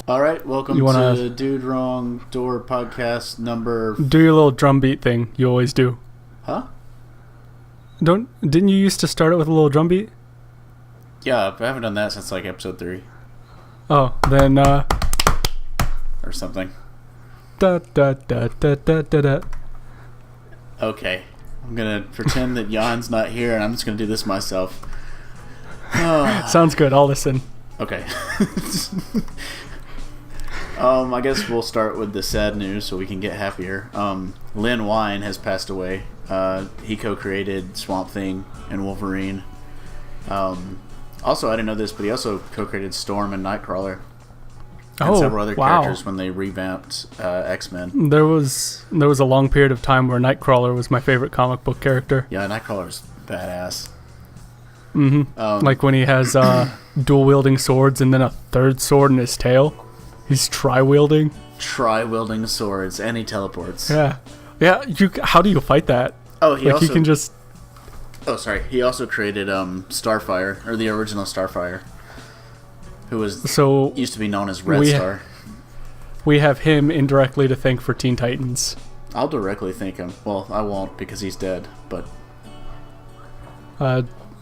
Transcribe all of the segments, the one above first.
All right, welcome to Dude Wrong Door podcast number. Do your little drum beat thing you always do. Huh? Didn't you used to start it with a little drum beat? Yeah, I haven't done that since like episode 3. Oh, then or something. Da da da da da da da. Okay, I'm gonna pretend that Jan's not here, and I'm just gonna do this myself. Oh. Sounds good. I'll listen. Okay. I guess we'll start with the sad news so we can get happier. Lin Wein has passed away. He co-created Swamp Thing and Wolverine. Also, I didn't know this, but he also co-created Storm and Nightcrawler. And several other characters when they revamped X-Men. There was a long period of time where Nightcrawler was my favorite comic book character. Yeah, Nightcrawler's badass. Mm-hmm. Like when he has dual-wielding swords and then a third sword in his tail. He's tri-wielding. Tri-wielding swords, and he teleports. Yeah. How do you fight that? Oh, he can just. Oh, sorry. He also created Starfire, or the original Starfire, who used to be known as Red Star. We have him indirectly to thank for Teen Titans. I'll directly thank him. Well, I won't because he's dead, but.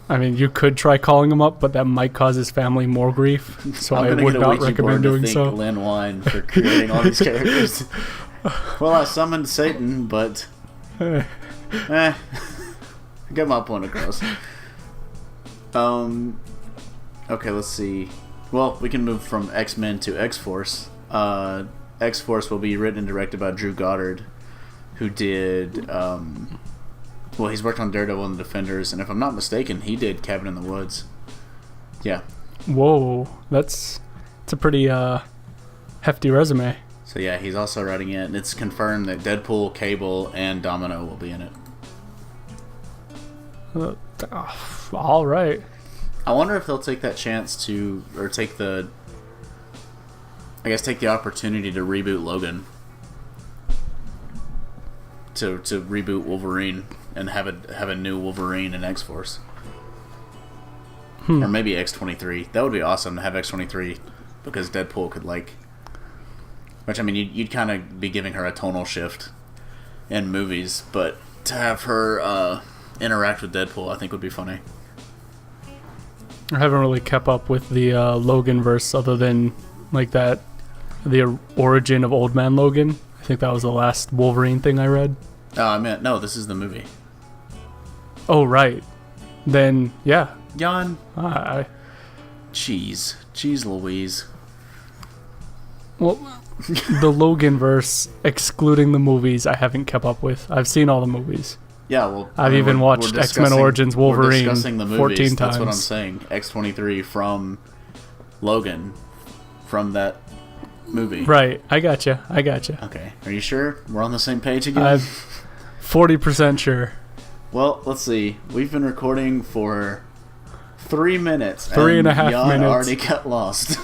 I mean, you could try calling him up, but that might cause his family more grief. So I would not recommend doing so. Lin Wein for creating all these characters. Well, I summoned Satan, but I got my point across. Okay, let's see. Well, we can move from X-Men to X-Force. X-Force will be written and directed by Drew Goddard, who did. Well, he's worked on Daredevil and the Defenders, and if I'm not mistaken, he did Cabin in the Woods. Yeah. Whoa, that's a pretty hefty resume. So yeah, he's also writing it, and it's confirmed that Deadpool, Cable, and Domino will be in it. All right. I wonder if they'll take that chance or take the opportunity to reboot Logan. To reboot Wolverine and have a new Wolverine in X-Force. Or maybe X-23. That would be awesome to have X-23 because Deadpool could which I mean you'd kind of be giving her a tonal shift in movies, but to have her interact with Deadpool I think would be funny. I haven't really kept up with the Logan verse other than the origin of Old Man Logan. I think that was the last Wolverine thing I read. No, this is the movie. Oh, right. Then, yeah. Jan. Cheese Louise. Well, the Logan verse, excluding the movies, I haven't kept up with. I've seen all the movies. Yeah, well, I've even watched X-Men Origins Wolverine the movies, 14 times. That's what I'm saying. X-23 from Logan, from that movie. Right, I gotcha. Okay, are you sure we're on the same page again? I'm 40% sure. Well, let's see. We've been recording for 3 minutes. 3.5 minutes. Jan already got lost.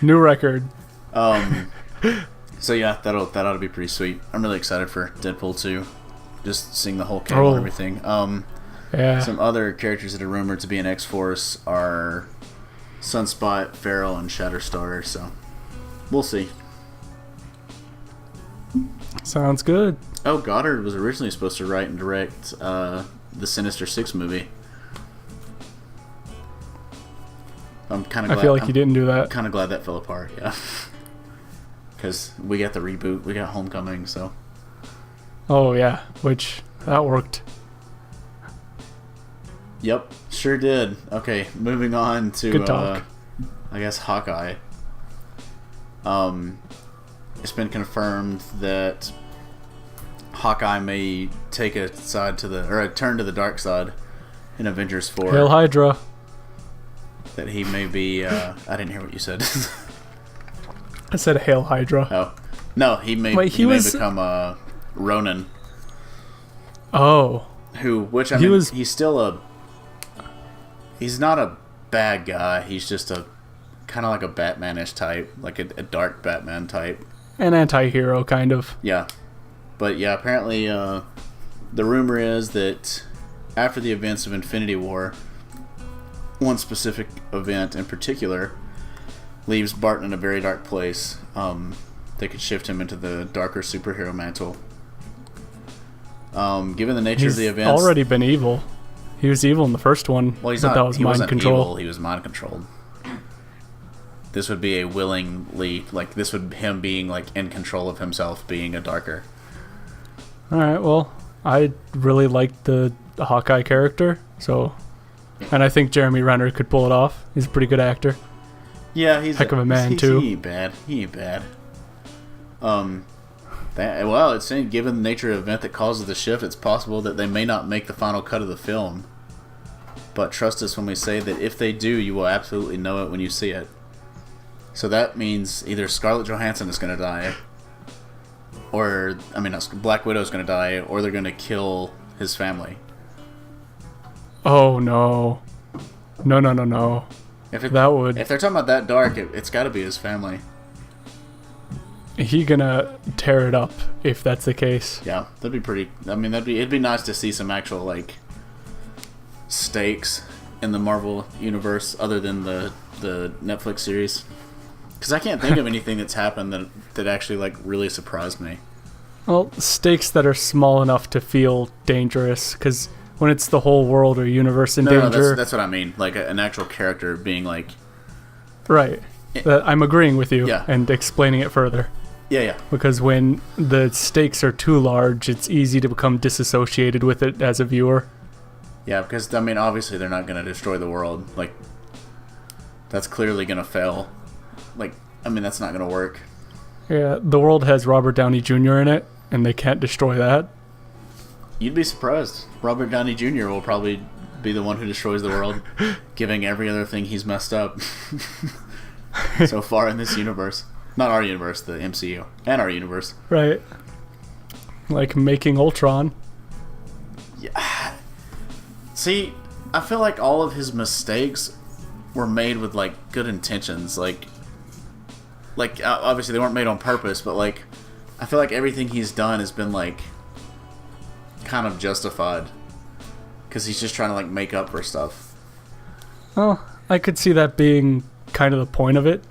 New record. So yeah, that ought to be pretty sweet. I'm really excited for Deadpool 2. Just seeing the whole Cable and everything. Yeah. Some other characters that are rumored to be in X-Force are Sunspot, Feral, and Shatterstar. So we'll see. Sounds good. Oh, Goddard was originally supposed to write and direct the Sinister Six movie. I'm kind of glad. I feel like he didn't do that. Kind of glad that fell apart. Yeah, because we got the reboot, we got Homecoming, so. Oh yeah, which that worked. Yep, sure did. Okay, moving on to good talk. I guess Hawkeye. It's been confirmed that Hawkeye may take a turn to the dark side in Avengers 4. Hail Hydra. That he may be. I didn't hear what you said. I said Hail Hydra. Oh, no, he may. Wait, he may become Ronin. Oh. He's still he's not a bad guy. He's just a kind of like a Batman-ish type, like a dark Batman type. An anti-hero, kind of. Yeah. But yeah, apparently the rumor is that after the events of Infinity War, one specific event in particular, leaves Barton in a very dark place. They could shift him into the darker superhero mantle. Given the nature of the events, he's already been evil. He was evil in the first one. Well, that was he mind wasn't control. evil. He was mind controlled. This would be a willingly, like, this would him being, like, in control of himself, being a darker. Alright, well, I really liked the Hawkeye character, so... And I think Jeremy Renner could pull it off. He's a pretty good actor. Yeah, he's heck of a man, too. He ain't bad. Well, it's saying, given the nature of the event that causes the shift, it's possible that they may not make the final cut of the film. But trust us when we say that if they do, you will absolutely know it when you see it. So that means either Scarlett Johansson is going to die, or, Black Widow's going to die, or they're going to kill his family. Oh, no. No. If they're talking about that dark, it's got to be his family. He gonna tear it up if that's the case. Yeah, that'd be pretty... it'd be nice to see some actual, like, stakes in the Marvel universe other than the Netflix series. Because I can't think of anything that's happened that actually, like, really surprised me. Well, stakes that are small enough to feel dangerous, because when it's the whole world or universe in danger... No, that's what I mean. Like, an actual character being, like... Right. I'm agreeing with you and explaining it further. Yeah. Because when the stakes are too large, it's easy to become disassociated with it as a viewer. Yeah, because, obviously they're not going to destroy the world. Like, that's clearly going to fail. Like, that's not going to work. Yeah, the world has Robert Downey Jr. in it, and they can't destroy that. You'd be surprised. Robert Downey Jr. will probably be the one who destroys the world, giving every other thing he's messed up so far in this universe. Not our universe, the MCU. And our universe. Right. Like making Ultron. Yeah. See, I feel like all of his mistakes were made with, like, good intentions. Like, obviously they weren't made on purpose, but, like, I feel like everything he's done has been, like, kind of justified. Because he's just trying to, like, make up for stuff. Well, I could see that being kind of the point of it.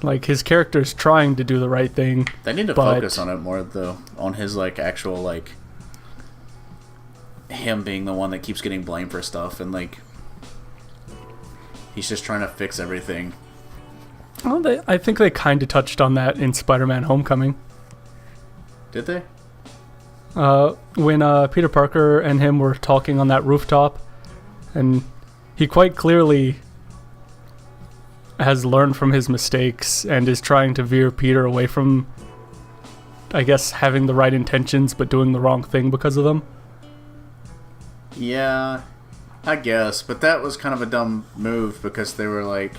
Like, his character's trying to do the right thing. They need to focus on it more, though. On his, like, actual, like... him being the one that keeps getting blamed for stuff. And, like... he's just trying to fix everything. Well, I think they kind of touched on that in Spider-Man Homecoming. Did they? When Peter Parker and him were talking on that rooftop. And he quite clearly... has learned from his mistakes and is trying to veer Peter away from, I guess, having the right intentions but doing the wrong thing because of them. Yeah, I guess, but that was kind of a dumb move because they were like...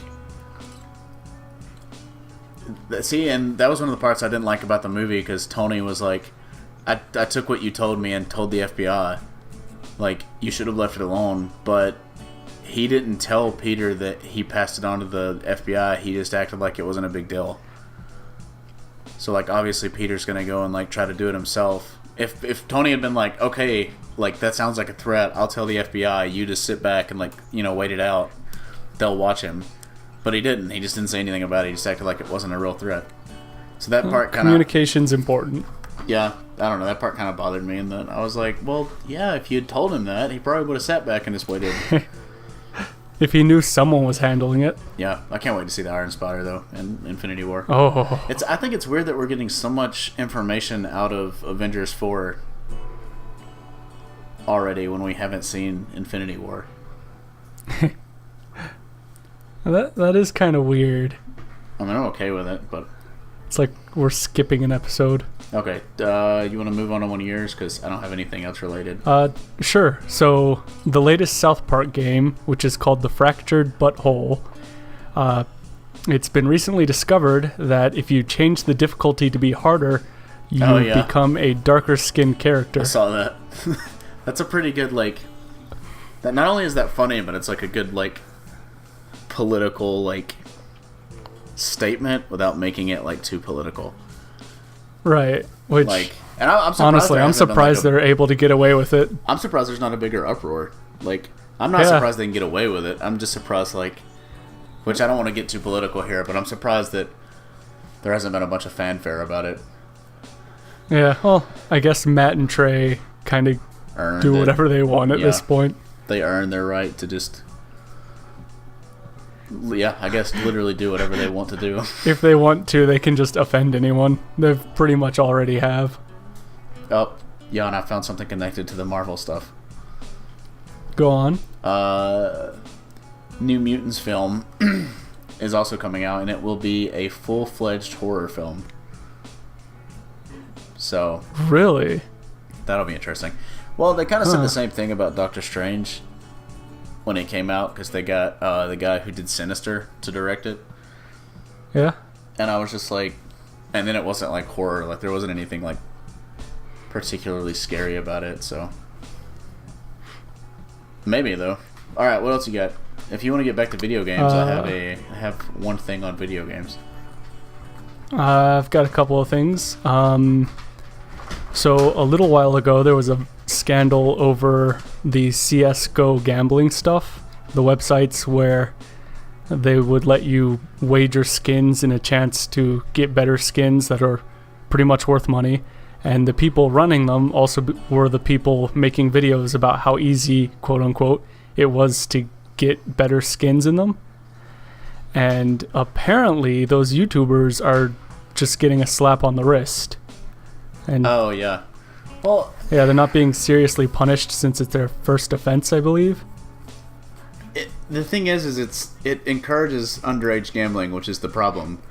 See, and that was one of the parts I didn't like about the movie because Tony was like, I took what you told me and told the FBI. Like, you should have left it alone, but... he didn't tell Peter that he passed it on to the FBI. He just acted like it wasn't a big deal. So, like, obviously Peter's gonna go and, like, try to do it himself. If Tony had been like, okay, like, that sounds like a threat, I'll tell the FBI, you just sit back and, like, wait it out, they'll watch him. But he didn't. He just didn't say anything about it. He just acted like it wasn't a real threat. So that part kind of... communication's important. Yeah, I don't know. That part kind of bothered me. And then I was like, well, yeah, if you had told him that, he probably would have sat back and just waited. If he knew someone was handling it. Yeah, I can't wait to see the Iron Spider, though, in Infinity War. Oh. I think it's weird that we're getting so much information out of Avengers 4 already when we haven't seen Infinity War. That is kind of weird. I'm okay with it, but... it's like we're skipping an episode. Okay, you want to move on to one of yours? Because I don't have anything else related. Sure. So, the latest South Park game, which is called The Fractured Butthole, it's been recently discovered that if you change the difficulty to be harder, you become a darker skinned character. I saw that. That's a pretty good, like... that. Not only is that funny, but it's like a good, like, political, like, statement without making it, like, too political. Right, which, like, and I'm surprised honestly, I'm surprised they're able to get away with it. I'm surprised there's not a bigger uproar. Like, I'm not surprised they can get away with it. I'm just surprised, like, Which I don't want to get too political here, but I'm surprised that there hasn't been a bunch of fanfare about it. Yeah, well, I guess Matt and Trey kind of do whatever they want at this point. They earn their right to just... Yeah, I guess literally do whatever they want to do. If they want to, they can just offend anyone. They pretty much already have. Oh, yeah, and I found something connected to the Marvel stuff. Go on. New Mutants film is also coming out, and it will be a full-fledged horror film. So... Really? That'll be interesting. Well, they kind of said the same thing about Doctor Strange when it came out, because they got the guy who did Sinister to direct it. Yeah. And I was just like... And then it wasn't like horror. Like, there wasn't anything like particularly scary about it, so... Maybe, though. Alright, what else you got? If you want to get back to video games, I have one thing on video games. I've got a couple of things. So a little while ago, there was a scandal over the CSGO gambling stuff. The websites where they would let you wager skins in a chance to get better skins that are pretty much worth money. And the people running them also were the people making videos about how easy, quote unquote, it was to get better skins in them. And apparently those YouTubers are just getting a slap on the wrist. And oh, yeah. Well, yeah, they're not being seriously punished since it's their first offense, I believe. The thing is it encourages underage gambling, which is the problem.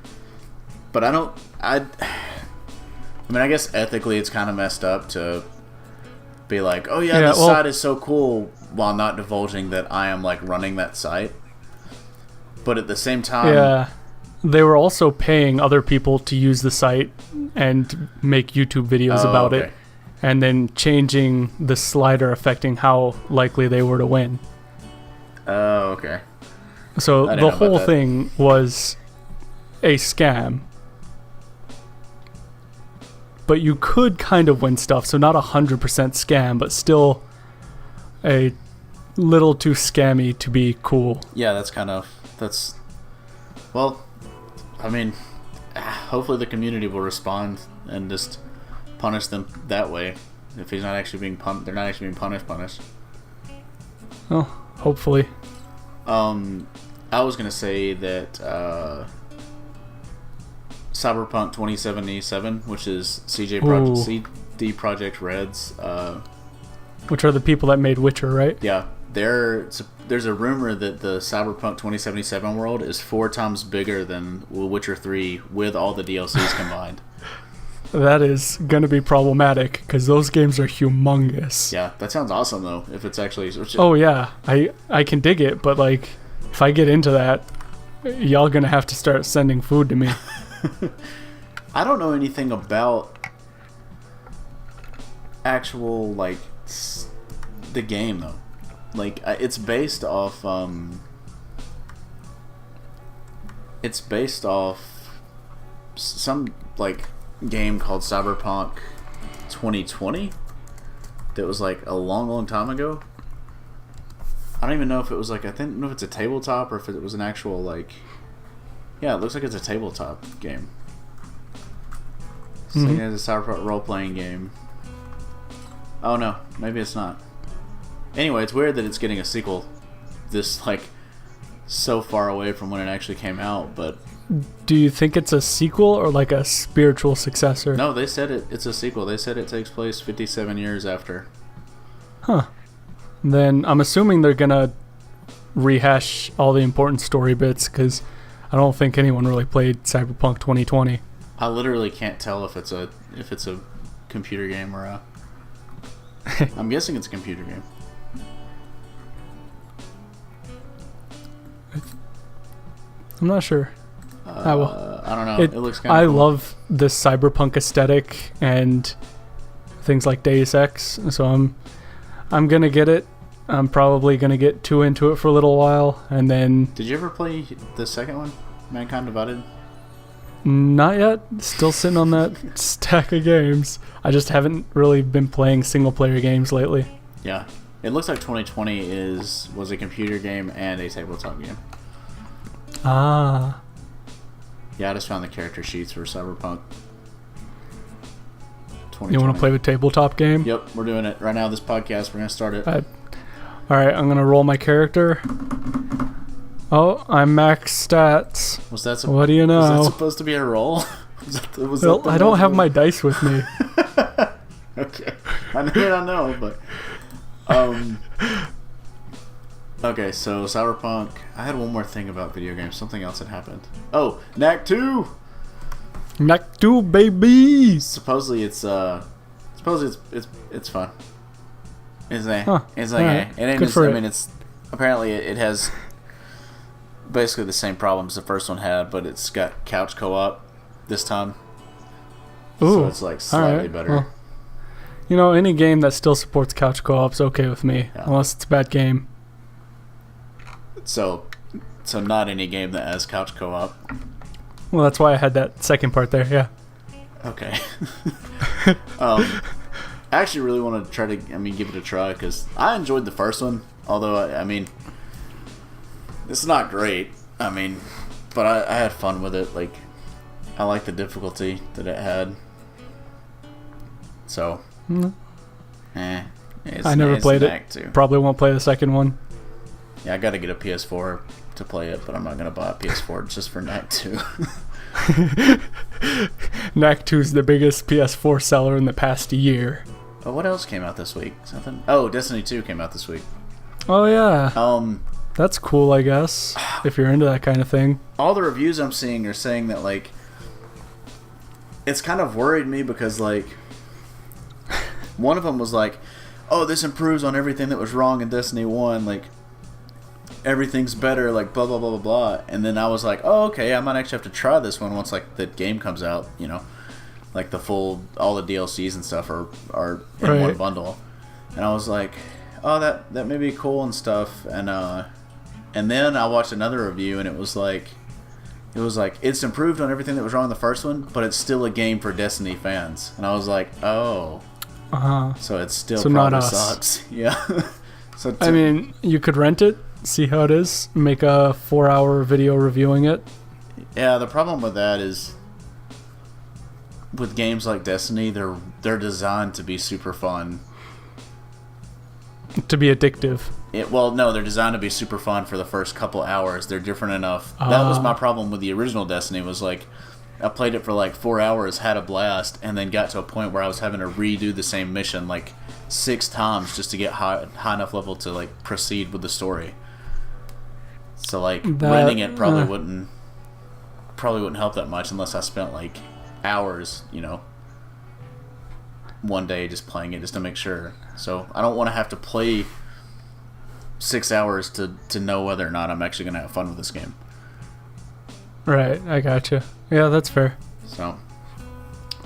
But I mean, I guess ethically it's kind of messed up to be like, oh yeah, this site is so cool, while not divulging that I am like running that site. But at the same time... Yeah. They were also paying other people to use the site and make YouTube videos about it, and then changing the slider affecting how likely they were to win. Oh, okay. So the whole thing was a scam. But you could kind of win stuff, so not 100% scam, but still a little too scammy to be cool. Yeah, that's... Well... I mean, hopefully the community will respond and just punish them that way. If he's not actually being they're not actually being punished. Oh, hopefully. I was gonna say that Cyberpunk 2077, which is CD Projekt Red's, which are the people that made Witcher, right? Yeah. There's a rumor that the Cyberpunk 2077 world is 4 times bigger than Witcher 3 with all the DLCs combined. That is going to be problematic because those games are humongous. Yeah, that sounds awesome though. If it's actually... Oh yeah, I can dig it, but like if I get into that, y'all going to have to start sending food to me. I don't know anything about actual like the game though. Like, it's based off some like game called Cyberpunk 2020 that was like a long time ago. I don't even know if it was like, I don't know if it's a tabletop or if it was an actual like... Yeah, it looks like it's a tabletop game. So it's a Cyberpunk role-playing game. Oh no, maybe it's not. Anyway, it's weird that it's getting a sequel this, like, so far away from when it actually came out, but... Do you think it's a sequel or, like, a spiritual successor? No, they said it's a sequel. They said it takes place 57 years after. Huh. Then I'm assuming they're gonna rehash all the important story bits, because I don't think anyone really played Cyberpunk 2020. I literally can't tell if it's a computer game or a... I'm guessing it's a computer game. I'm not sure. I don't know. It looks kind of cool. I love this cyberpunk aesthetic and things like Deus Ex, so I'm gonna get it. I'm probably gonna get too into it for a little while, and then... Did you ever play the second one, Mankind Divided? Not yet. Still sitting on that stack of games. I just haven't really been playing single player games lately. Yeah. It looks like 2020 was a computer game and a tabletop game. Ah. Yeah, I just found the character sheets for Cyberpunk 2020. You want to play the tabletop game? Yep, we're doing it right now. This podcast, we're gonna start it. All right, I'm gonna roll my character. Oh, I'm max stats. What do you know? Was that supposed to be a roll? I don't have my dice with me. Okay, I don't know, but okay. So Cyberpunk. I had one more thing about video games. Something else had happened. Oh, Knack 2. Knack 2, baby. Supposedly it's fun. It's like Huh. it's All like right. it ain't. Good for I it. mean, it's apparently it has basically the same problems the first one had, but it's got couch co-op this time. Ooh, So it's like slightly all right. better. Well, you know, any game that still supports couch co-op's okay with me, Yeah. unless it's a bad game. So not any game that has couch co-op. Well, that's why I had that second part there. Yeah. Okay. I actually really want to try to, give it a try because I enjoyed the first one. Although, it's not great. But I had fun with it. Like, I like the difficulty that it had. So, I never played it. Too. Probably won't play the second one. Yeah, I got to get a PS4 to play it, but I'm not gonna buy a PS4 just for Knack 2. Knack 2 is the biggest PS4 seller in the past year. Oh, what else came out this week? Something? Oh, Destiny 2 came out this week. Oh yeah. That's cool, I guess, if you're into that kind of thing. All the reviews I'm seeing are saying that, like, it's kind of worried me because, like, one of them was like, oh, this improves on everything that was wrong in Destiny 1, like, everything's better, like, blah, blah, blah, blah, blah. And then I was like, oh, okay, I might actually have to try this one once, like, the game comes out, you know? Like, all the DLCs and stuff are in one bundle. And I was like, oh, that may be cool and stuff. And then I watched another review, and it was like, it's improved on everything that was wrong in the first one, but it's still a game for Destiny fans. And I was like, oh. So it still probably not us. sucks. Yeah. So you could rent it, see how it is, make a 4-hour video reviewing it. Yeah, the problem with that is with games like Destiny, they're designed to be super fun. To be addictive. No, they're designed to be super fun for the first couple hours. They're different enough. That was my problem with the original Destiny, was like, I played it for like 4 hours, had a blast, and then got to a point where I was having to redo the same mission like 6 times just to get high enough level to like proceed with the story. So like renting it probably wouldn't help that much unless I spent like hours, one day just playing it just to make sure. So I don't want to have to play 6 hours to know whether or not I'm actually going to have fun with this game. Right, I gotcha. Yeah, that's fair. So,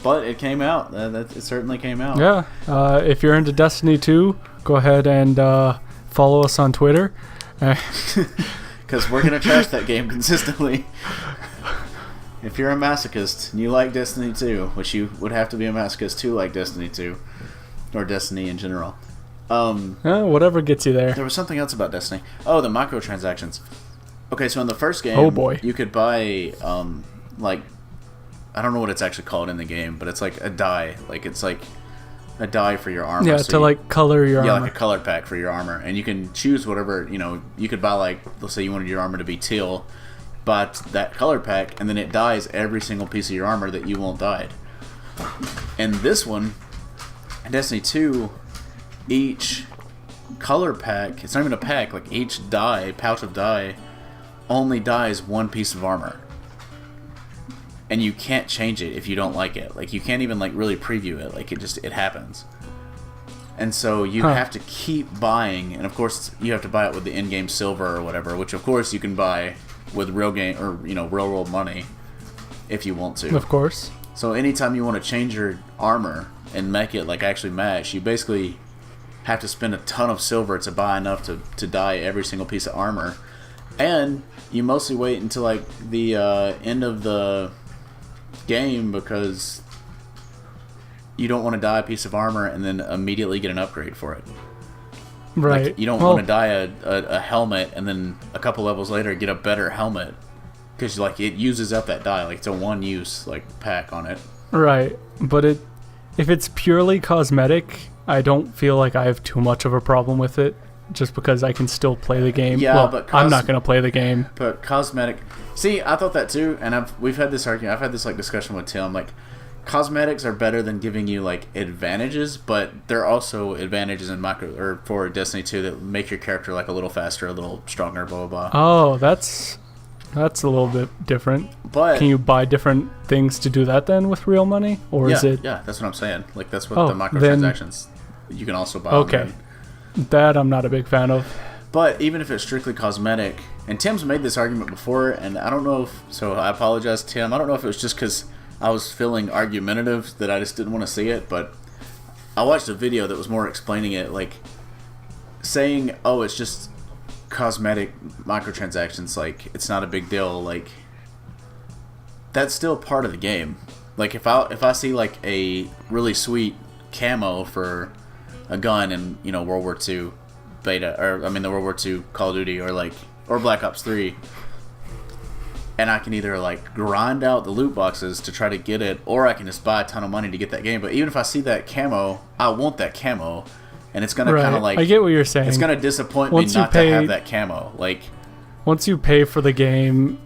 but it came out. It certainly came out. Yeah. If you're into Destiny 2, go ahead and follow us on Twitter. Because we're going to trash that game consistently. If you're a masochist and you like Destiny 2, which you would have to be a masochist to like Destiny 2, or Destiny in general. Whatever gets you there. There was something else about Destiny. Oh, the microtransactions. Okay, so in the first game, oh boy, you could buy, like, I don't know what it's actually called in the game, but it's like a dye. Like, it's like a dye for your armor. Yeah, so like color your armor. Yeah, like a color pack for your armor. And you can choose whatever, you could buy, like, let's say you wanted your armor to be teal, but that color pack, and then it dyes every single piece of your armor that you want dyed. And this one, in Destiny 2, each color pack, it's not even a pack, like each pouch of dye, only dyes one piece of armor. And you can't change it if you don't like it. Like, you can't even, like, really preview it. Like, it happens. And so you have to keep buying, and of course you have to buy it with the in-game silver or whatever, which of course you can buy with real game, or, real world money if you want to. Of course. So anytime you want to change your armor and make it, like, actually match, you basically have to spend a ton of silver to buy enough to dye every single piece of armor. And you mostly wait until, like, the end of the game, because you don't want to dye a piece of armor and then immediately get an upgrade for it. Right. Like, you don't want to dye a helmet and then a couple levels later get a better helmet because like it uses up that die. Like it's a one use like pack on it. Right, but if it's purely cosmetic, I don't feel like I have too much of a problem with it, just because I can still play the game. Yeah, well, but I'm not going to play the game. But cosmetic... See, I thought that too, and we've had this argument. I've had this like discussion with Tim. Like, cosmetics are better than giving you like advantages, but there are also advantages in for Destiny 2 that make your character like a little faster, a little stronger, blah blah blah. Oh, that's a little bit different. But can you buy different things to do that then with real money, or is it? Yeah, that's what I'm saying. Like that's what the microtransactions you can also buy. Okay, that I'm not a big fan of. But even if it's strictly cosmetic, and Tim's made this argument before, and I don't know if so. I apologize, Tim. I don't know if it was just because I was feeling argumentative that I just didn't want to see it, but I watched a video that was more explaining it, like saying, "Oh, it's just cosmetic microtransactions. Like it's not a big deal. Like that's still part of the game. Like if I see like a really sweet camo for a gun in World War II beta, or I mean the World War II Call of Duty, or Black Ops 3, and I can either like grind out the loot boxes to try to get it, or I can just buy a ton of money to get that game. But even if I see that camo, I want that camo, and it's gonna kind of like, I get what you're saying. It's gonna disappoint me not to have that camo. Like once you pay for the game,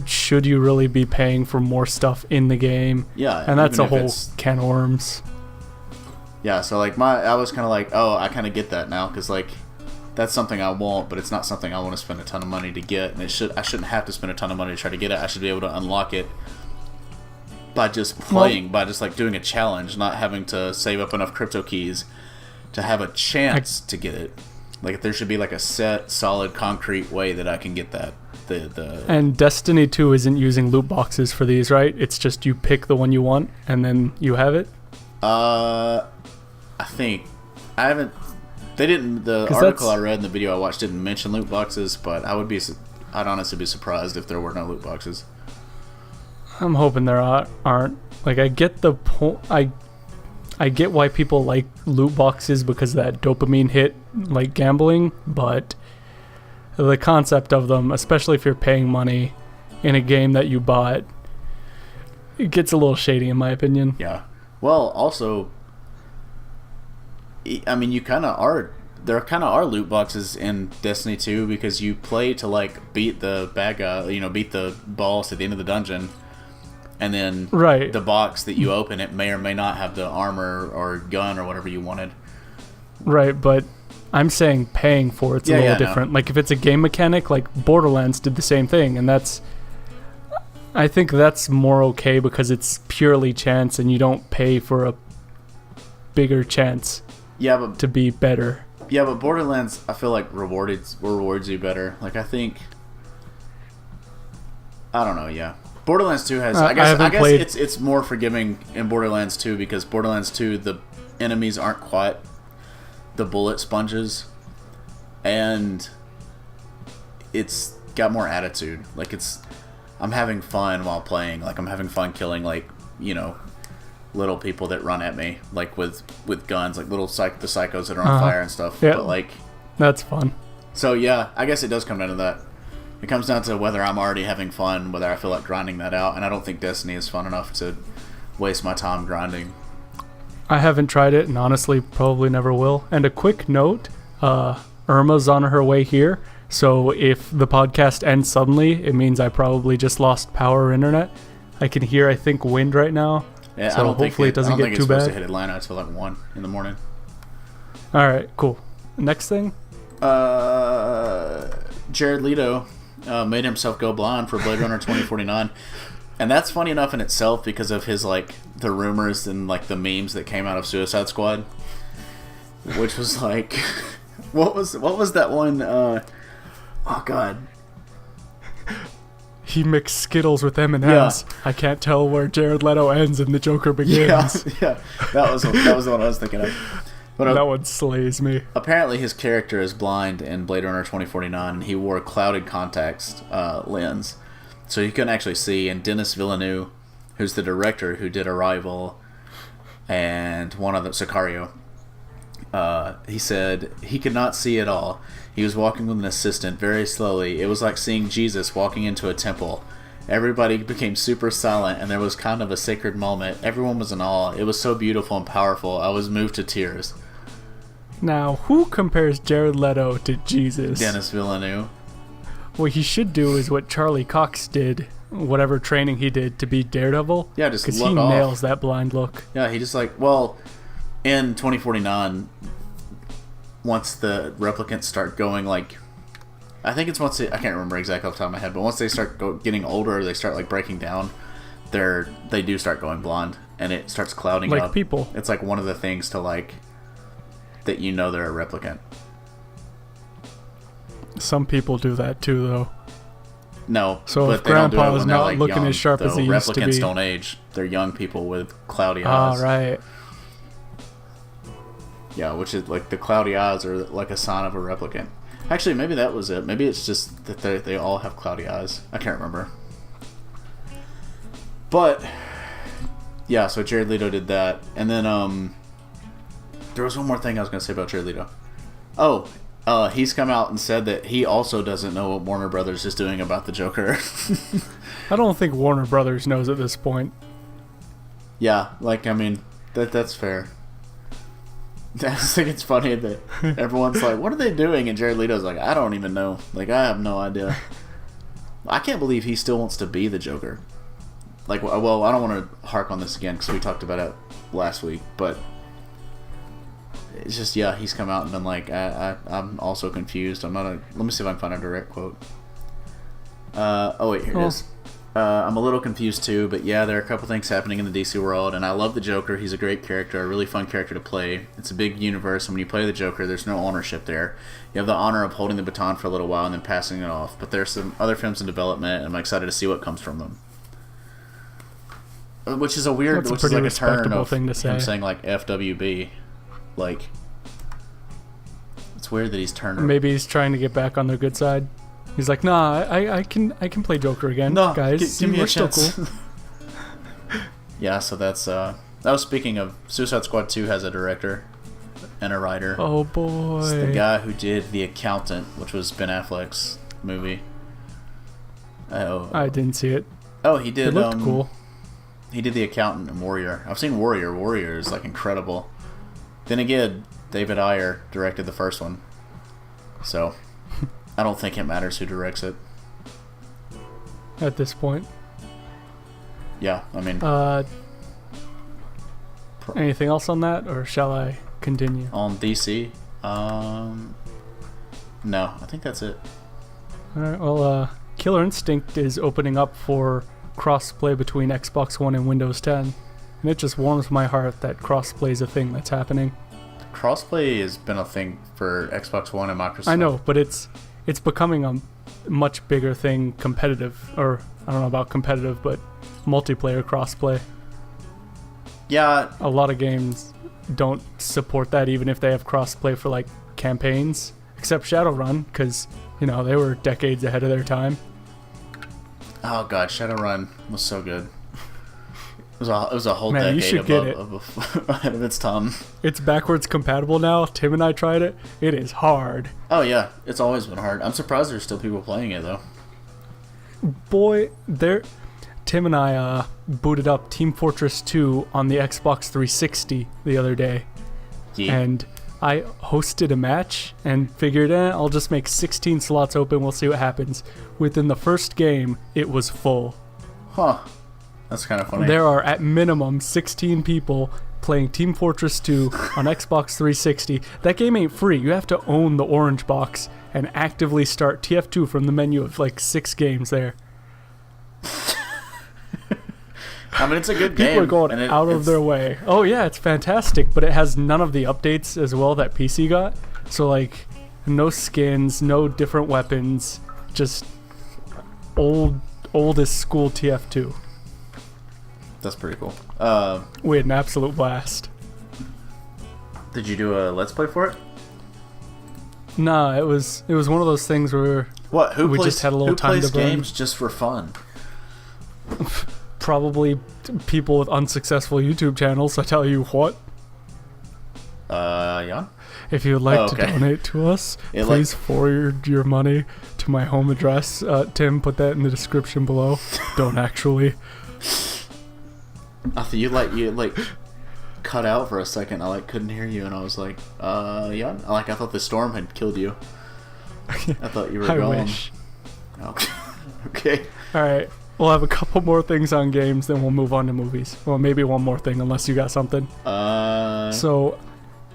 should you really be paying for more stuff in the game? Yeah, and that's a whole can of worms. Yeah, so like I was kind of like, oh, I kind of get that now, because like that's something I want, but it's not something I want to spend a ton of money to get, and I shouldn't have to spend a ton of money to try to get it. I should be able to unlock it by just playing, by just like doing a challenge, not having to save up enough crypto keys to have a chance to get it. Like there should be like a set, solid, concrete way that I can get that. And Destiny 2 isn't using loot boxes for these, right? It's just you pick the one you want and then you have it. I think I haven't. They didn't. The article I read and the video I watched didn't mention loot boxes, but I'd honestly be surprised if there were no loot boxes. I'm hoping there aren't. Like I get the point. I get why people like loot boxes, because of that dopamine hit, like gambling, but the concept of them, especially if you're paying money in a game that you bought, it gets a little shady in my opinion. Yeah. Well, also, I mean, there kind of are loot boxes in Destiny 2, because you play to like beat the bad guy, beat the boss at the end of the dungeon, and then the box that you open, it may or may not have the armor or gun or whatever you wanted. Right, but I'm saying paying for it's a little different. No. Like if it's a game mechanic, like Borderlands did the same thing, and I think that's more okay because it's purely chance and you don't pay for a bigger chance to be better. Yeah, but Borderlands, I feel like rewards you better. Like I don't know, yeah. Borderlands 2 has I guess it's more forgiving in Borderlands 2, because Borderlands 2 the enemies aren't quite the bullet sponges, and it's got more attitude. Like I'm having fun while playing. Like I'm having fun killing little people that run at me, like with guns, like the psychos that are on fire and stuff. Yeah, but like that's fun. So yeah, I guess it does come down to that. It comes down to whether I'm already having fun, whether I feel like grinding that out, and I don't think Destiny is fun enough to waste my time grinding. I haven't tried it, and honestly probably never will. And a quick note, Irma's on her way here, so if the podcast ends suddenly, it means I probably just lost power or internet. I can hear, I think, wind right now. Yeah, so hopefully it doesn't get too bad. I don't think it's supposed to hit Atlanta until like 1 in the morning. Alright, cool. Next thing? Jared Leto made himself go blind for Blade Runner 2049. And that's funny enough in itself, because of his like the rumors and like the memes that came out of Suicide Squad, which was like, what was that one? Oh God, he mixed Skittles with M&Ms. Yeah. I can't tell where Jared Leto ends and the Joker begins. Yeah, that was the one I was thinking of. But that one slays me. Apparently, his character is blind in Blade Runner 2049, and he wore a clouded contacts lens. So he couldn't actually see, and Denis Villeneuve, who's the director who did Arrival and one of the Sicario, he said he could not see at all. He was walking with an assistant very slowly. It was like seeing Jesus walking into a temple, Everybody became super silent, and there was kind of a sacred moment. Everyone was in awe. It was so beautiful and powerful. I was moved to tears. Now, who compares Jared Leto to Jesus? Denis Villeneuve. What he should do is what Charlie Cox did, whatever training he did to be Daredevil. Yeah, just look off. Because he nails that blind look. Yeah, he just like, well, in 2049, once the replicants start going like, I think it's once I can't remember exactly off the top of my head, but once they start getting older, they start like breaking down. They do start going blonde, and it starts clouding up. Like people. It's like one of the things to like that you know they're a replicant. Some people do that too, though. No, so but if they don't do it Grandpa's when they're not like looking young, as sharp as he used to be. Replicants don't age. They're young people with cloudy eyes. Ah, right. Yeah, which is like the cloudy eyes are like a sign of a replicant. Actually, maybe that was it. Maybe it's just that they all have cloudy eyes. I can't remember. But yeah, so Jared Leto did that, and then there was one more thing I was going to say about Jared Leto. Oh, he's come out and said that he also doesn't know what Warner Brothers is doing about the Joker. I don't think Warner Brothers knows at this point. Yeah, like I mean, that's fair. I just think it's funny that everyone's like, what are they doing? And Jared Leto's like, I don't even know. Like, I have no idea. I can't believe he still wants to be the Joker. Like, well, I don't want to hark on this again because we talked about it last week, but it's just, yeah, he's come out and been like, I'm also confused. Let me see if I can find a direct quote. Oh, wait, here it is. I'm a little confused too, but yeah, there are a couple things happening in the DC world, and I love the Joker. He's a great character, a really fun character to play. It's a big universe, and when you play the Joker, there's no ownership there. You have the honor of holding the baton for a little while and then passing it off, but there's some other films in development, and I'm excited to see what comes from them. Which is a weird, which is like a turn of him saying like FWB. Like, it's weird that he's turned. Maybe he's trying to get back on their good side. He's like, nah, I can play Joker again, no, guys. Give me a still chance. Cool. Yeah, so that's that was speaking of Suicide Squad 2 has a director and a writer. Oh boy. It's the guy who did The Accountant, which was Ben Affleck's movie. I didn't see it. Oh, he did. It looked cool. He did The Accountant and Warrior. I've seen Warrior. Warrior is like incredible. Then again, David Ayer directed the first one, so I don't think it matters who directs it at this point. Yeah, I mean. Anything else on that, or shall I continue? On DC? No, I think that's it. Alright, well, Killer Instinct is opening up for cross-play between Xbox One and Windows 10. And it just warms my heart that cross-play is a thing that's happening. Cross-play has been a thing for Xbox One and Microsoft. I know, but it's becoming a much bigger thing, competitive, or I don't know about competitive, but multiplayer cross-play. Yeah. A lot of games don't support that, even if they have cross-play for like campaigns, except Shadowrun, because, you know, they were decades ahead of their time. Oh god, Shadowrun was so good. It was a whole Man, decade ahead of its time. It's backwards compatible now. Tim and I tried it. It is hard. Oh yeah, it's always been hard. I'm surprised there's still people playing it though. Boy, Tim and I booted up Team Fortress 2 on the Xbox 360 the other day. Yeah. And I hosted a match and figured, I'll just make 16 slots open. We'll see what happens. Within the first game, it was full. Huh. That's kind of funny. There are at minimum 16 people playing Team Fortress 2 on Xbox 360. That game ain't free. You have to own the orange box and actively start TF2 from the menu of like 6 games there. I mean, it's a good game. People are going out of their way. Oh yeah, it's fantastic, but it has none of the updates as well that PC got. So like, no skins, no different weapons, just oldest school TF2. That's pretty cool. We had an absolute blast. Did you do a Let's Play for it? Nah, it was one of those things where we just had a little time to burn. Who plays games just for fun? Probably people with unsuccessful YouTube channels, I tell you what. Yeah? If you would like to donate to us, please forward your money to my home address. Tim, put that in the description below. Don't actually. I thought you cut out for a second. I couldn't hear you, and I was like, yeah. I thought the storm had killed you. I thought you were gone. I wish. Oh. Okay. All right. We'll have a couple more things on games, then we'll move on to movies. Well, maybe one more thing, unless you got something. So,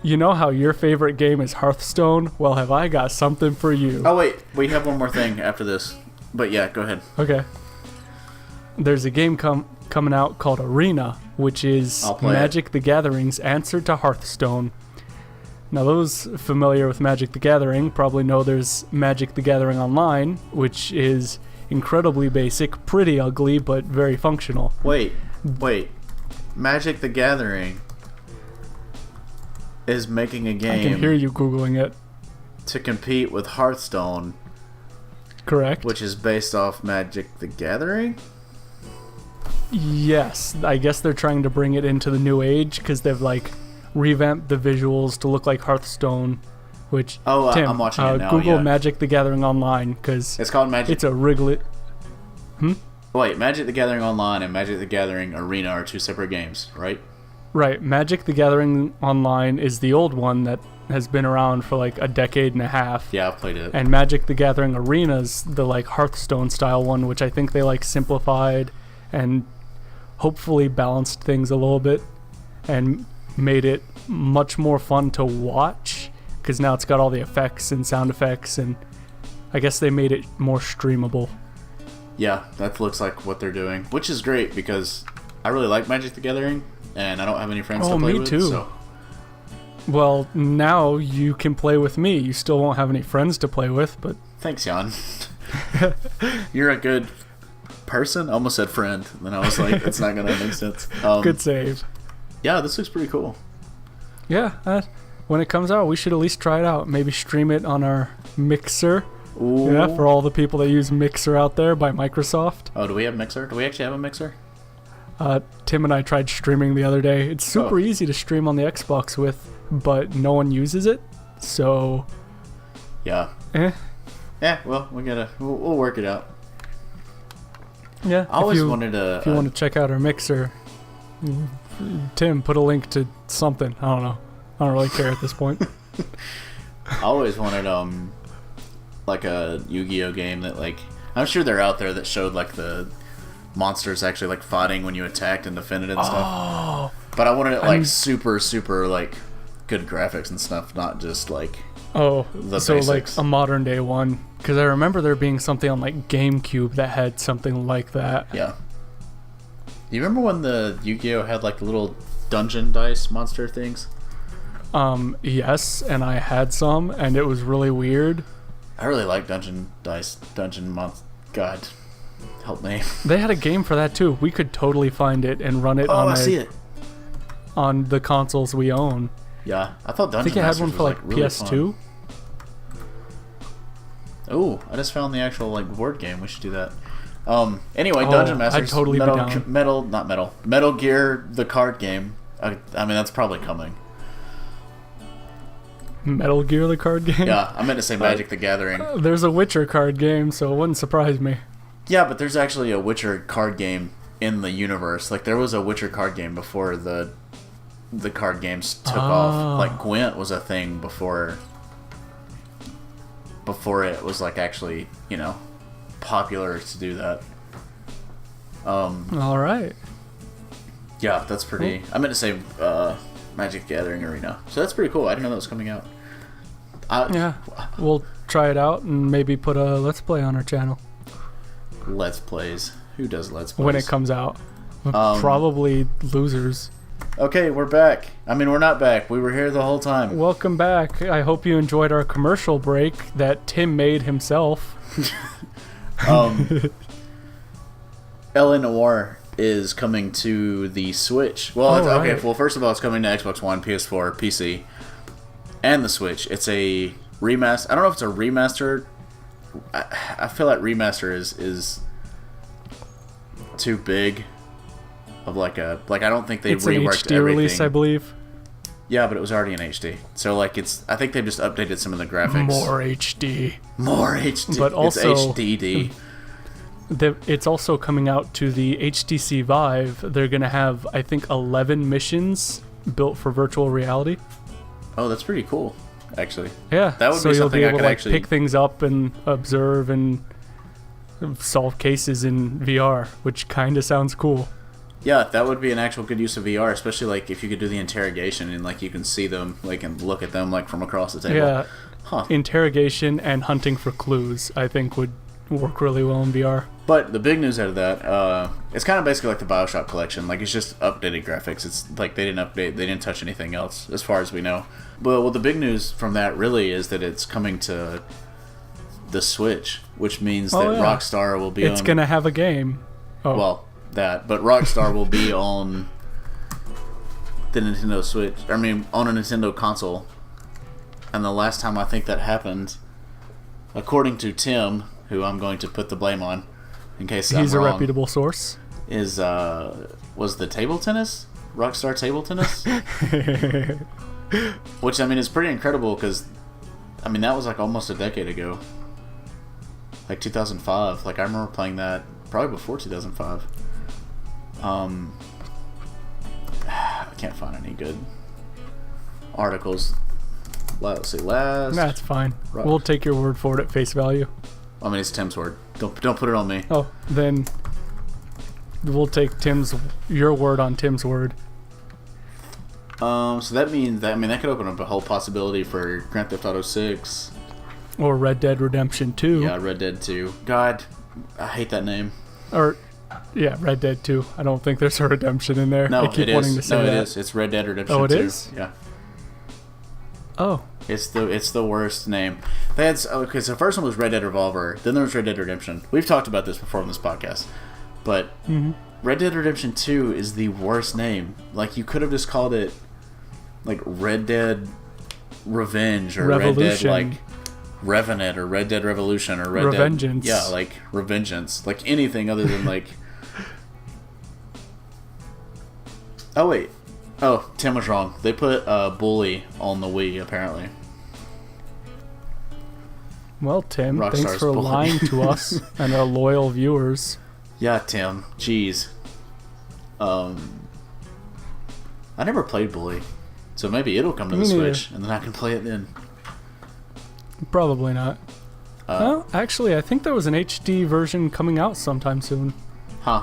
you know how your favorite game is Hearthstone? Well, have I got something for you. Oh, wait. We have one more thing after this. But yeah, go ahead. Okay. There's a game coming out called Arena, which is Magic the Gathering's answer to Hearthstone. Now, those familiar with Magic the Gathering probably know there's Magic the Gathering Online, which is incredibly basic, pretty ugly, but very functional. Wait. Magic the Gathering is making a game. I can hear you Googling it. To compete with Hearthstone. Correct. Which is based off Magic the Gathering? Yes. I guess they're trying to bring it into the new age because they've revamped the visuals to look like Hearthstone. Which Tim, I'm watching it now. Google Magic the Gathering Online because it's called Magic. It's a Wrigley. Wait, Magic the Gathering Online and Magic the Gathering Arena are two separate games, right? Right. Magic the Gathering Online is the old one that has been around for a decade and a half. Yeah, I've played it. And Magic the Gathering Arena is the Hearthstone style one, which I think they simplified and hopefully balanced things a little bit and made it much more fun to watch. Because now it's got all the effects and sound effects, and I guess they made it more streamable. Yeah, that looks like what they're doing, which is great because I really like Magic the Gathering, and I don't have any friends to play with. Oh, me too. So. Well, now you can play with me. You still won't have any friends to play with, but... Thanks, Jan. You're a good person. I almost said friend, and then I was like, it's not going to make sense. Good save. Yeah, this looks pretty cool. Yeah, when it comes out, we should at least try it out. Maybe stream it on our Mixer. Ooh. Yeah, for all the people that use Mixer out there by Microsoft. Oh, do we have Mixer? Do we actually have a Mixer? Tim and I tried streaming the other day. It's super easy to stream on the Xbox with, but no one uses it. So, yeah. Yeah, well, we'll work it out. Yeah. I always wanted to. If you want to check out our Mixer, Tim, put a link to something. I don't know. I don't really care at this point. I always wanted a Yu-Gi-Oh game that I'm sure they're out there that showed the monsters actually fighting when you attacked and defended and stuff. But I wanted it super good graphics and stuff, not just the basics. A modern day one. Because I remember there being something on GameCube that had something like that. Yeah. Do you remember when the Yu-Gi-Oh had the little dungeon dice monster things? Yes, and I had some, and it was really weird. I really like dungeon monster. God, help me. They had a game for that too. We could totally find it and run it on the consoles we own. Yeah, I thought Dungeon I think it had one for really PS2. Oh, I just found the actual board game. We should do that. Anyway, Dungeon Masters. I'd totally be down. Metal Gear, the card game. I mean, that's probably coming. Metal Gear, the card game? Yeah, I meant to say Magic the Gathering. There's a Witcher card game, so it wouldn't surprise me. Yeah, but there's actually a Witcher card game in the universe. There was a Witcher card game before the card games took off. Gwent was a thing before it was actually, popular to do that. All right. Yeah, that's pretty... I meant to say Magic the Gathering Arena. So that's pretty cool. I didn't know that was coming out. Yeah, we'll try it out and maybe put a Let's Play on our channel. Let's Plays? Who does Let's Plays? When it comes out. Probably losers. Okay, we're back. I mean, we're not back. We were here the whole time. Welcome back. I hope you enjoyed our commercial break that Tim made himself. L.A. Noire is coming to the Switch. Well, right. Well, first of all, it's coming to Xbox One, PS4, PC, and the Switch. It's a remaster. I don't know if it's a remaster. I feel like remaster is too big of I don't think they reworked everything. It's an HD release, I believe. Yeah, but it was already in HD. So like I think they've just updated some of the graphics. More HD. More HD. But also, it's HDD. It's also coming out to the HTC Vive. They're going to have, I think, 11 missions built for virtual reality. Oh, that's pretty cool, actually. Yeah, that would so be you'll something be I able could to actually pick things up and observe and solve cases in VR, which kind of sounds cool. Yeah, that would be an actual good use of VR, especially like if you could do the interrogation and like you can see them, like and look at them like from across the table. Yeah, Huh. interrogation and hunting for clues, I think, would work really well in VR. But the big news out of that, it's kind of basically like the BioShock collection. Like it's just updated graphics. It's like they didn't touch anything else as far as we know. Well, the big news from that really is that it's coming to the Switch, which means that Rockstar will be It's going to have a game. Oh. Well, that, but Rockstar will be on the Nintendo Switch. I mean, on a Nintendo console. And the last time I think that happened, according to Tim, who I'm going to put the blame on, in case he's I'm a wrong, reputable source, is was the table tennis, Rockstar table tennis, which I mean is pretty incredible because, I mean that was like almost a decade ago, like 2005. Like I remember playing that probably before 2005. I can't find any good articles. Let's see, That's fine. We'll take your word for it at face value. I mean, it's Tim's word. Don't put it on me. Oh, then we'll take your word on Tim's word. So that means that that could open up a whole possibility for Grand Theft Auto 6 or Red Dead Redemption 2. Yeah, Red Dead 2. God, I hate that name. Or yeah, Red Dead 2. I don't think there's a redemption in there. No, I keep it wanting is. to say No, that. it is. It's Red Dead Redemption 2. Oh, it is? Yeah. Oh. It's the worst name. They had, okay, so the first one was Red Dead Revolver. Then there was Red Dead Redemption. We've talked about this before on this podcast. But Red Dead Redemption 2 is the worst name. Like, you could have just called it, like, Red Dead Revenge or Revolution. Red Dead, like, Revenant or Red Dead Revolution or Red Revengeance. Dead... Yeah, like, Revengeance. Like, anything other than, like... Oh, wait. Oh, Tim was wrong. They put Bully on the Wii, apparently. Well, Tim, Rockstar's thanks for Bully. lying to us and our loyal viewers. Yeah, Tim. Jeez. I never played Bully. So maybe it'll come to the Switch, and then I can play it then. Probably not. Well, actually, I think there was an HD version coming out sometime soon.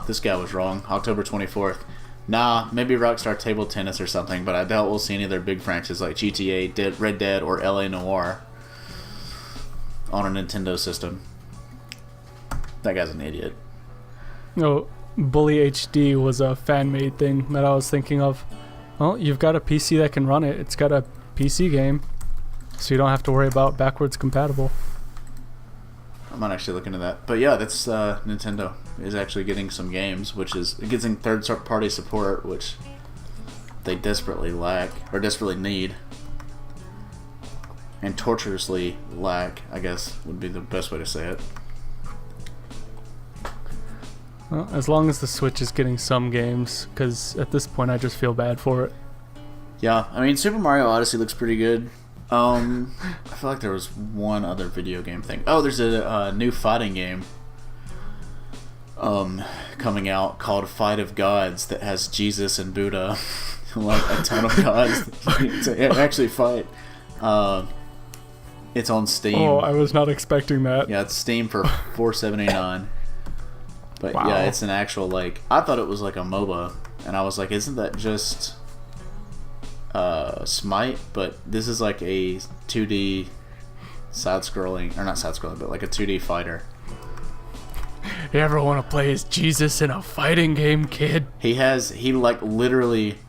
This guy was wrong. October 24th. Nah, maybe Rockstar Table Tennis or something, but I doubt we'll see any of their big franchises like GTA, Red Dead, or LA Noire on a Nintendo system. That guy's an idiot. No, Bully HD was a fan-made thing that I was thinking of. Well, you've got a PC that can run it. It's got a PC game, so you don't have to worry about backwards compatible. I might actually look into that. But yeah, that's Nintendo is actually getting some games, which is getting third-party support, which they desperately lack, or desperately need. And torturously lack, I guess, would be the best way to say it. Well, as long as the Switch is getting some games, because at this point I just feel bad for it. Yeah, I mean, Super Mario Odyssey looks pretty good. I feel like there was one other video game thing. Oh, there's a new fighting game coming out called Fight of Gods that has Jesus and Buddha, like a ton of gods to actually fight. It's on Steam. Oh, I was not expecting that. Yeah, it's Steam for $4.79. But wow. Yeah, it's an actual, like, I thought it was like a MOBA, and I was like, isn't that just Smite? But this is like a 2D side-scrolling, or not side-scrolling, but like a 2D fighter. You ever want to play as Jesus in a fighting game, kid? He like literally,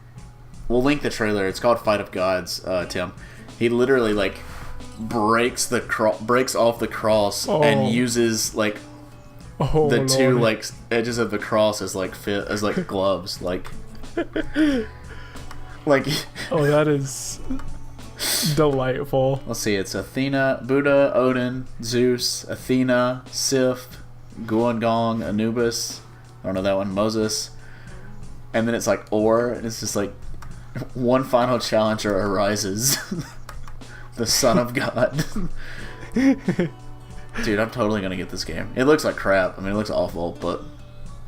we'll link the trailer. It's called Fight of Gods, Tim. He literally like breaks off the cross and uses like the two like edges of the cross as like gloves, like like. Oh, that is delightful. Let's see. It's Athena, Buddha, Odin, Zeus, Athena, Sif, Guangdong, Anubis. I don't know that one. Moses, and then it's like and it's just like One final challenger arises. The Son of God. Dude, I'm totally gonna get this game. It looks like crap. I mean, it looks awful, but...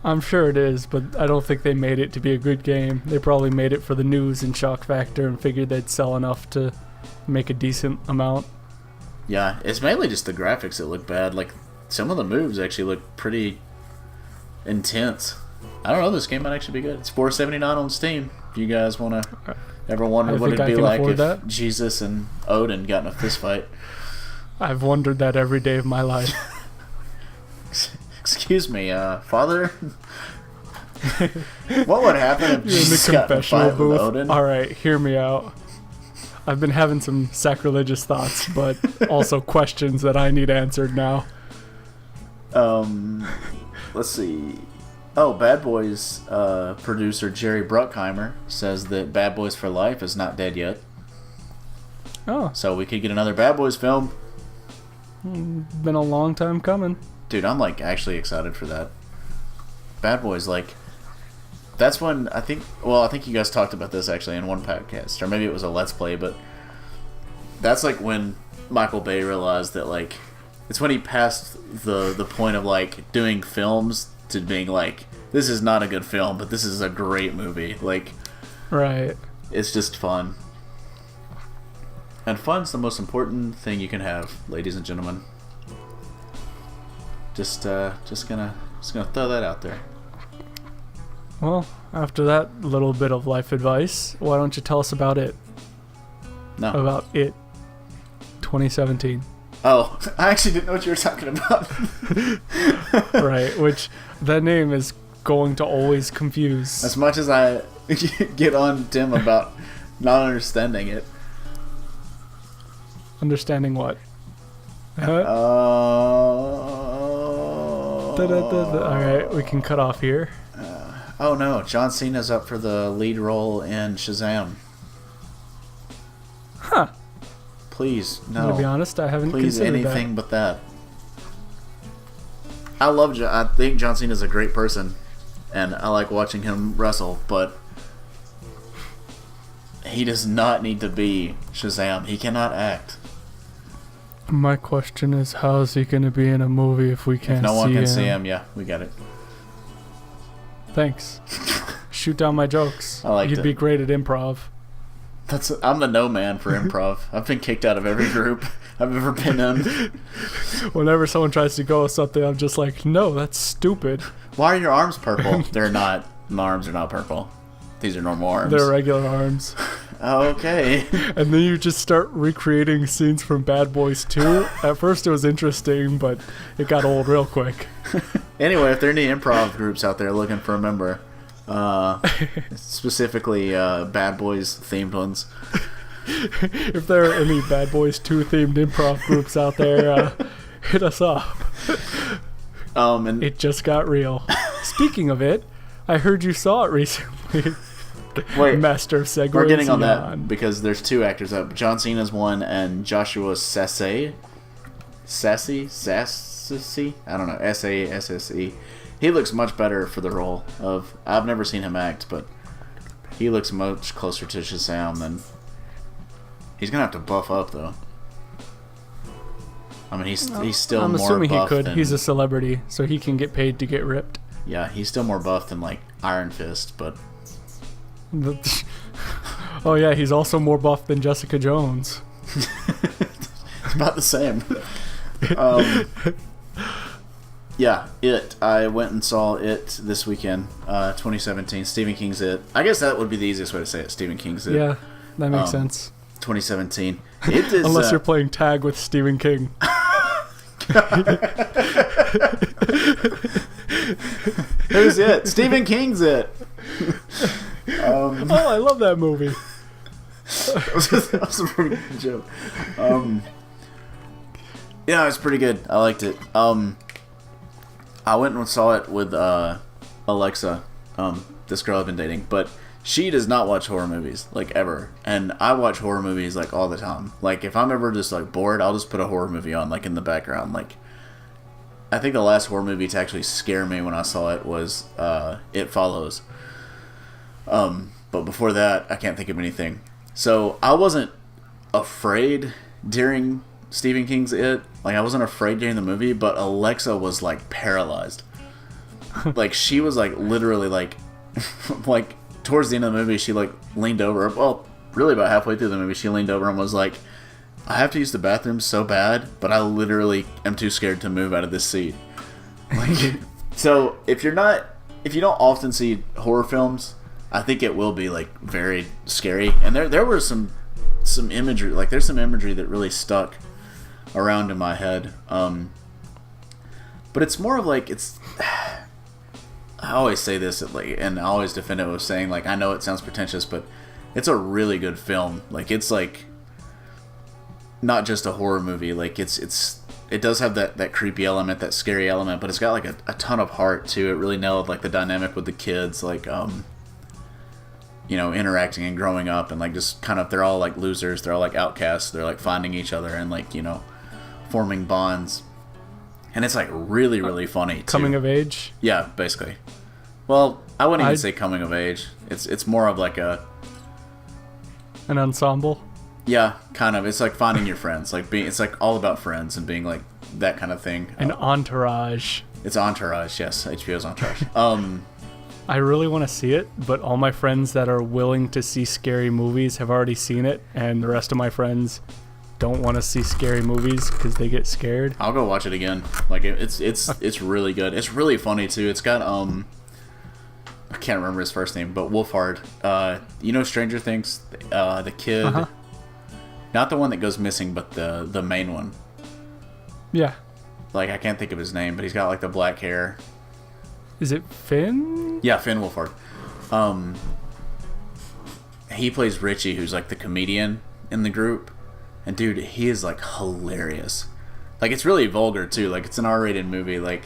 I'm sure it is, but I don't think they made it to be a good game. They probably made it for the news and shock factor and figured they'd sell enough to make a decent amount. Yeah, it's mainly just the graphics that look bad. Like, some of the moves actually look pretty intense. I don't know, this game might actually be good. It's $4.79 on Steam. If you guys want to ever wonder what it'd be like if Jesus and Odin got in a fist fight. I've wondered that every day of my life. Excuse me, Father? What would happen if You're Jesus in the got in a confessional fight booth. with Odin? Alright, hear me out. I've been having some sacrilegious thoughts, but also questions that I need answered now. Let's see. Oh, Bad Boys producer Jerry Bruckheimer says that Bad Boys for Life is not dead yet. Oh. So we could get another Bad Boys film. Been a long time coming. Dude, I'm like actually excited for that. Bad Boys, like, that's when I think you guys talked about this actually in one podcast, or maybe it was a Let's Play, but that's like when Michael Bay realized that, like, it's when he passed the point of like doing films to being like, this is not a good film, but this is a great movie. Like, right. It's just fun. And fun's the most important thing you can have, ladies and gentlemen. Just gonna throw that out there. Well, after that little bit of life advice, why don't you tell us about it? No. About It 2017. Oh, I actually didn't know what you were talking about. Right, which that name is going to always confuse. As much as I get on Tim about not understanding it. Understanding what? Alright, we can cut off here. Oh no, John Cena's up for the lead role in Shazam. Huh. Please, no. To be honest, I haven't Please, considered anything but that. I think John Cena's a great person, and I like watching him wrestle, but he does not need to be Shazam. He cannot act. My question is, how is he going to be in a movie if we can't see him? No one can see him, yeah, we got it. Thanks. Shoot down my jokes. I liked You'd it. be great at improv. I'm the no man for improv. I've been kicked out of every group I've ever been in. Whenever someone tries to go with something, I'm just like, no, that's stupid. Why are your arms purple? They're not. My arms are not purple. These are normal arms. They're regular arms. Okay. And then you just start recreating scenes from Bad Boys 2. At first it was interesting, but it got old real quick. Anyway, if there are any improv groups out there looking for a member, specifically Bad Boys themed ones. If there are any Bad Boys 2 themed improv groups out there, hit us up. And It just got real. Speaking of it, I heard you saw it recently. wait, Master of Segues. we're getting on that because there's two actors up. John Cena's one and Joshua Sassy? I don't know. S-A-S-S-E. He looks much better for the role of... I've never seen him act, but he looks much closer to Shazam than... He's going to have to buff up, though. I mean, he's still I'm more assuming buff he could. than... He's a celebrity, so he can get paid to get ripped. Yeah, he's still more buff than, like, Iron Fist, but... Oh yeah, he's also more buff than Jessica Jones. It's about the same. Yeah, It. I went and saw It this weekend, 2017. Stephen King's It. I guess that would be the easiest way to say it. Stephen King's It. Yeah, that makes sense. 2017. It is, unless you're playing tag with Stephen King. Who's It? Stephen King's It. Oh, I love that movie. That was a pretty good joke. Yeah, it's pretty good. I liked it. I went and saw it with Alexa, this girl I've been dating, but she does not watch horror movies, like, ever. And I watch horror movies, like, all the time. Like, if I'm ever just, like, bored, I'll just put a horror movie on, like, in the background. Like, I think the last horror movie to actually scare me when I saw it was It Follows. But But before that, I can't think of anything. So I wasn't afraid during Stephen King's It. Like, I wasn't afraid during the movie, but Alexa was, like, paralyzed. Like, she was, like, literally, like, like, towards the end of the movie, she, like, leaned over. Well, really about halfway through the movie, she leaned over and was like, I have to use the bathroom so bad, but I literally am too scared to move out of this seat. Like, so, if you don't often see horror films, I think it will be, like, very scary. And there were some imagery, like, there's some imagery that really stuck around in my head. But it's more of, like, it's... I always say this, like, and I always defend it with saying, like, I know it sounds pretentious, but it's a really good film. Like, it's, like, not just a horror movie. Like, it does have that creepy element, that scary element, but it's got, like, a ton of heart, too. It really nailed, like, the dynamic with the kids, like, you know, interacting and growing up, and, like, just kind of, they're all, like, losers, they're all, like, outcasts, they're, like, finding each other and, like, you know, forming bonds. And it's, like, really, really funny, too. Coming of age? Yeah, basically. Well, I wouldn't even say coming of age. It's more of, like, an ensemble? Yeah, kind of. It's like finding your friends. Like, it's, like, all about friends and being, like, that kind of thing. An entourage. It's Entourage, yes. HBO's Entourage. I really want to see it, but all my friends that are willing to see scary movies have already seen it, and the rest of my friends don't want to see scary movies because they get scared. I'll go watch it again. Like, it's really good. It's really funny too. It's got I can't remember his first name, but Wolfhard. You know Stranger Things? The kid, not the one that goes missing, but the main one. Yeah. Like, I can't think of his name, but he's got, like, the black hair. Is it Finn? Yeah, Finn Wolfhard. He plays Richie, who's, like, the comedian in the group. And, dude, he is, like, hilarious. Like, it's really vulgar, too. Like, it's an R-rated movie, like...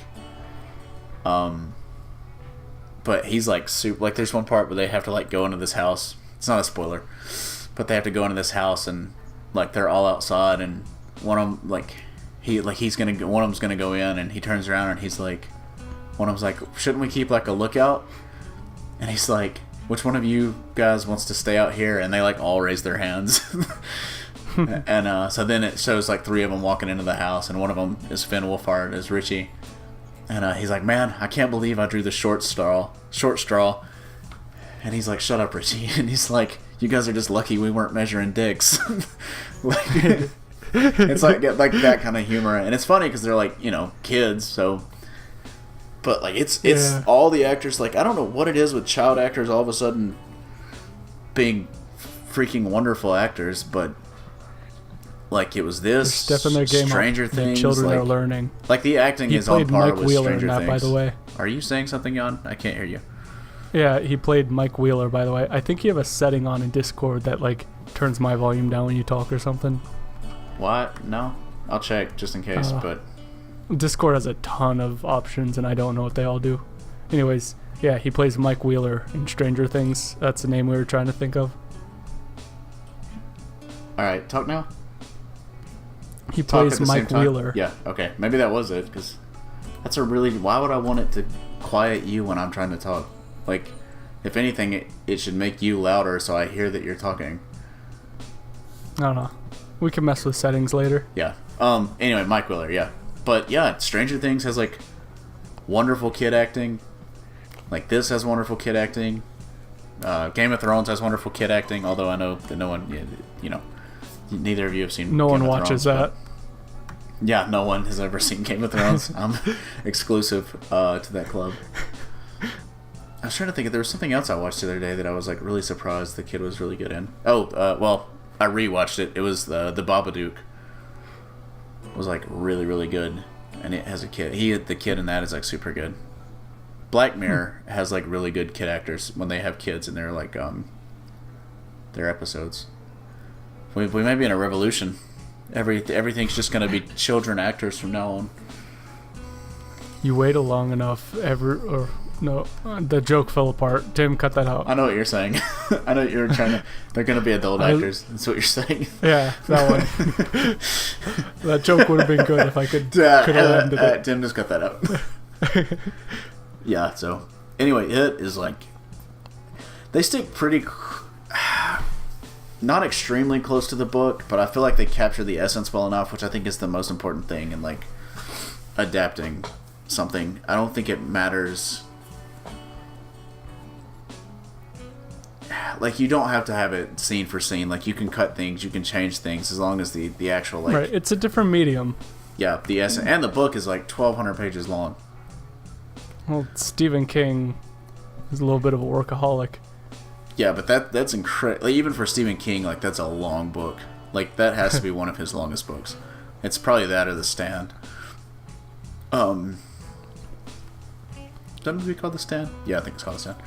But he's, like, super... Like, there's one part where they have to, like, go into this house. It's not a spoiler. But they have to go into this house, and, like, they're all outside, and one of them, like... One of them's gonna go in, and he turns around, and he's, like... One of them's like, shouldn't we keep, like, a lookout? And he's like, which one of you guys wants to stay out here? And they, like, all raise their hands. And so then it shows, like, 3 of them walking into the house, and one of them is Finn Wolfhard, is Richie. And he's like, man, I can't believe I drew the short straw. And he's like, shut up, Richie. And he's like, you guys are just lucky we weren't measuring dicks. Like, it's like that kind of humor. And it's funny because they're, like, you know, kids, so... But, like, it's all the actors, like, I don't know what it is with child actors all of a sudden being freaking wonderful actors, but, like, it was this, they're stepping their game Stranger up. Things. The children like, are learning. Like, the acting he is on par Mike with Wheeler Stranger in that, Things. by the way. Are you saying something, Jan? I can't hear you. Yeah, he played Mike Wheeler, by the way. I think you have a setting on in Discord that, like, turns my volume down when you talk or something. What? No? I'll check, just in case, but... Discord has a ton of options, and I don't know what they all do. Anyways, yeah, he plays Mike Wheeler in Stranger Things. That's the name we were trying to think of. Alright, talk now? He plays Mike Wheeler. Yeah, okay. Maybe that was it, because that's a really... Why would I want it to quiet you when I'm trying to talk? Like, if anything, it should make you louder so I hear that you're talking. I don't know. We can mess with settings later. Yeah. Anyway, Mike Wheeler, yeah. But, yeah, Stranger Things has, like, wonderful kid acting. Like, this has wonderful kid acting. Game of Thrones has wonderful kid acting, although I know that no one, you know, neither of you have seen No Game one of watches Thrones, that. Yeah, no one has ever seen Game of Thrones. I'm exclusive to that club. I was trying to think if there was something else I watched the other day that I was, like, really surprised the kid was really good in. Well, I rewatched it. It was the Babadook. It was, like, really, really good. And it has a kid. The kid in that is, like, super good. Black Mirror has, like, really good kid actors when they have kids in their, like, their episodes. We might be in a revolution. Everything's just going to be children actors from now on. You wait long enough, no, the joke fell apart. Tim, cut that out. I know what you're saying. I know you're trying to... They're going to be adult actors. That's what you're saying. Yeah, that one. That joke would have been good if I could have ended it. Tim, just cut that out. Yeah, so... Anyway, it is, like... They stick pretty, not extremely close to the book, but I feel like they capture the essence well enough, which I think is the most important thing in like adapting something. I don't think it matters. Like, you don't have to have it scene for scene. Like, you can cut things, you can change things, as long as the actual, like... Right, it's a different medium. Yeah, the essence. And the book is, like, 1,200 pages long. Well, Stephen King is a little bit of a workaholic. Yeah, but that's incredible. Like, even for Stephen King, like, that's a long book. Like, that has to be one of his longest books. It's probably that or The Stand. Is that movie called The Stand? Yeah, I think it's called The Stand.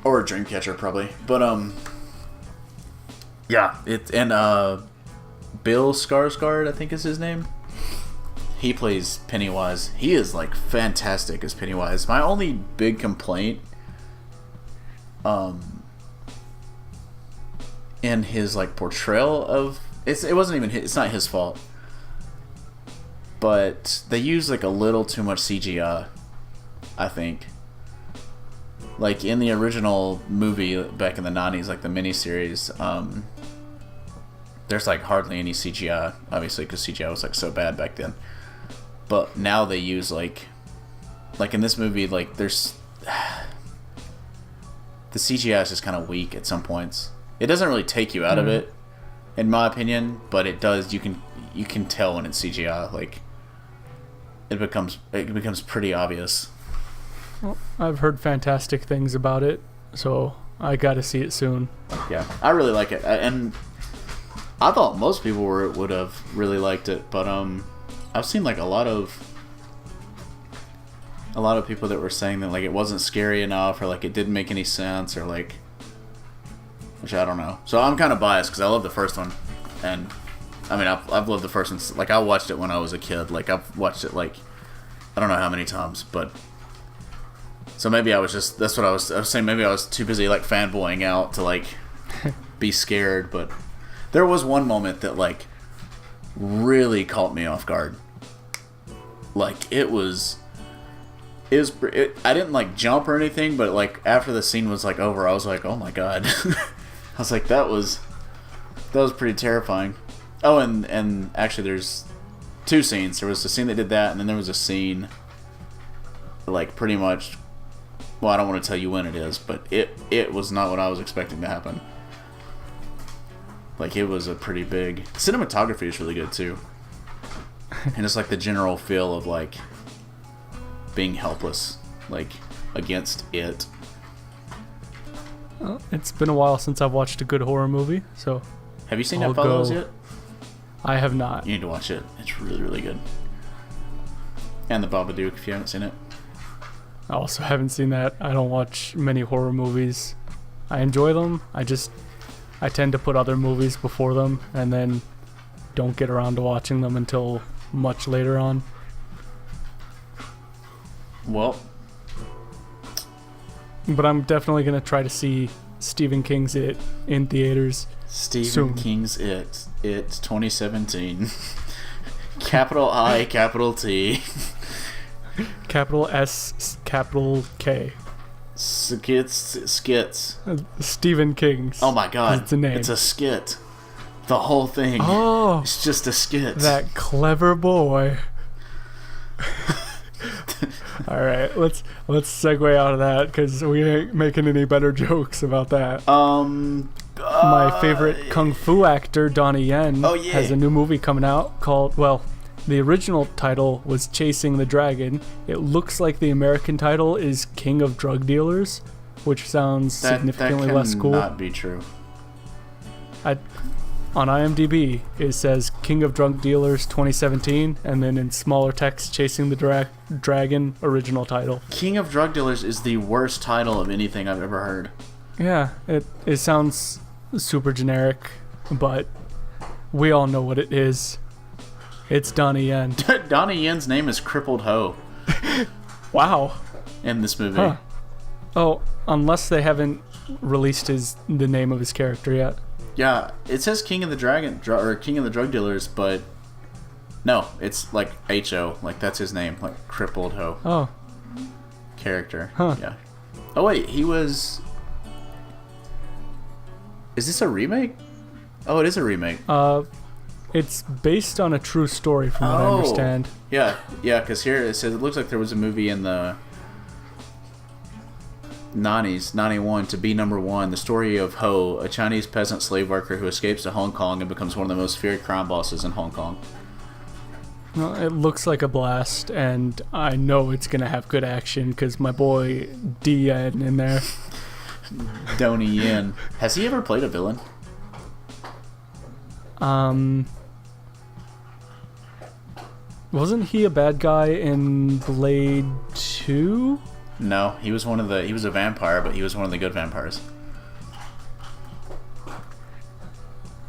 Or Dreamcatcher, probably. But, yeah. Bill Skarsgård, I think is his name. He plays Pennywise. He is, like, fantastic as Pennywise. My only big complaint, in his, like, portrayal of... It wasn't even it's not his fault. But they use, like, a little too much CGI, I think. Like, in the original movie back in the 90s, like the miniseries, there's, like, hardly any CGI, obviously, because CGI was, like, so bad back then. But now they use, like in this movie, like, there's... The CGI is just kind of weak at some points. It doesn't really take you out of it, in my opinion, but it does. You can tell when it's CGI. Like, it becomes pretty obvious. Well, I've heard fantastic things about it, so I got to see it soon. Yeah, I really like it, and I thought most people would have really liked it, but I've seen like a lot of people that were saying that like it wasn't scary enough, or like it didn't make any sense, or like, which I don't know. So I'm kind of biased because I love the first one, and I mean I've loved the first one. Like, I watched it when I was a kid. Like, I've watched it like I don't know how many times, but. So maybe I was just, that's what I was saying, maybe I was too busy, like, fanboying out to, like, be scared, but there was one moment that, like, really caught me off guard. Like, I didn't, like, jump or anything, but, like, after the scene was, like, over, I was like, oh my god. I was like, that was pretty terrifying. Oh, and actually there's two scenes. There was a scene that did that, and then there was a scene, like, pretty much... Well, I don't want to tell you when it is, but it was not what I was expecting to happen. Like, it was a pretty big... Cinematography is really good, too. And it's like the general feel of, like, being helpless, like, against it. Well, it's been a while since I've watched a good horror movie, so... Have you seen It Follows yet? I have not. You need to watch it. It's really, really good. And The Babadook, if you haven't seen it. I also haven't seen that. I don't watch many horror movies. I enjoy them. I tend to put other movies before them and then don't get around to watching them until much later on. Well. But I'm definitely going to try to see Stephen King's It in theaters Stephen King's It 2017. Capital I, capital T. Capital S, capital K. Skits. Stephen King's. Oh my god. It's a name. It's a skit. The whole thing. Oh. It's just a skit. That clever boy. Alright, let's segue out of that because we ain't making any better jokes about that. My favorite kung fu actor, Donnie Yen, has a new movie coming out called, well, the original title was Chasing the Dragon. It looks like the American title is King of Drug Dealers, which sounds significantly less cool. That cannot be true. On IMDb, it says King of Drug Dealers 2017, and then in smaller text, Chasing the Dragon, original title. King of Drug Dealers is the worst title of anything I've ever heard. Yeah, it sounds super generic, but we all know what it is. It's Donnie Yen. Donnie Yen's name is Crippled Ho. Wow. In this movie. Huh. Oh, unless they haven't released the name of his character yet. Yeah, it says King of the or King of the Drug Dealers, but no, it's like H-O, like that's his name, like Crippled Ho. Oh. Character. Huh. Yeah. Oh wait, he was. Is this a remake? Oh, it is a remake. It's based on a true story, from what I understand. Yeah, because here it says it looks like there was a movie in the 90s, 91, To Be Number One, the story of Ho, a Chinese peasant slave worker who escapes to Hong Kong and becomes one of the most feared crime bosses in Hong Kong. Well, it looks like a blast, and I know it's going to have good action because my boy D.N. in there. Donnie Yen. Has he ever played a villain? Wasn't he a bad guy in Blade 2? No, he was he was a vampire, but he was one of the good vampires.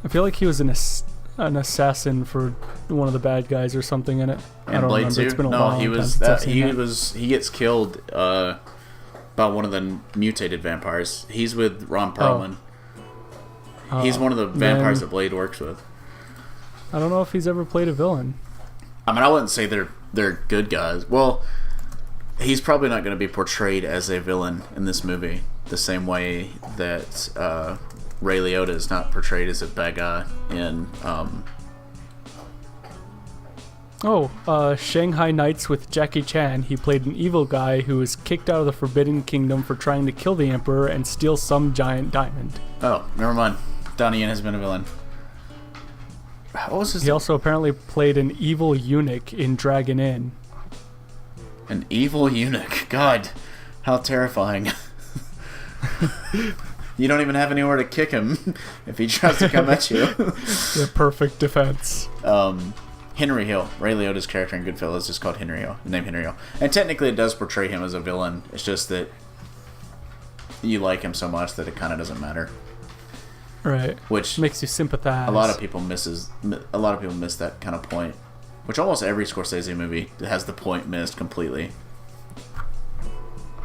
I feel like he was an assassin for one of the bad guys or something in it. I don't remember. 2? It's been a no, long he was time he gets killed by one of the mutated vampires. He's with Ron Perlman. He's one of the vampires that Blade works with. I don't know if he's ever played a villain. I mean, I wouldn't say they're good guys. Well, he's probably not going to be portrayed as a villain in this movie the same way that Ray Liotta is not portrayed as a bad guy in Shanghai Nights with Jackie Chan. He played an evil guy who was kicked out of the Forbidden Kingdom for trying to kill the Emperor and steal some giant diamond. Oh, never mind. Donnie Yen has been a villain. What was his He also apparently played an evil eunuch in Dragon Inn. An evil eunuch. God, how terrifying. You don't even have anywhere to kick him if he tries to come at you. The perfect defense. Henry Hill. Ray Liotta's character in Goodfellas is called Henry Hill. Named Henry Hill. And technically it does portray him as a villain. It's just that you like him so much that it kind of doesn't matter. Right. Which makes you sympathize. A lot of people miss that kind of point. Which almost every Scorsese movie has the point missed completely.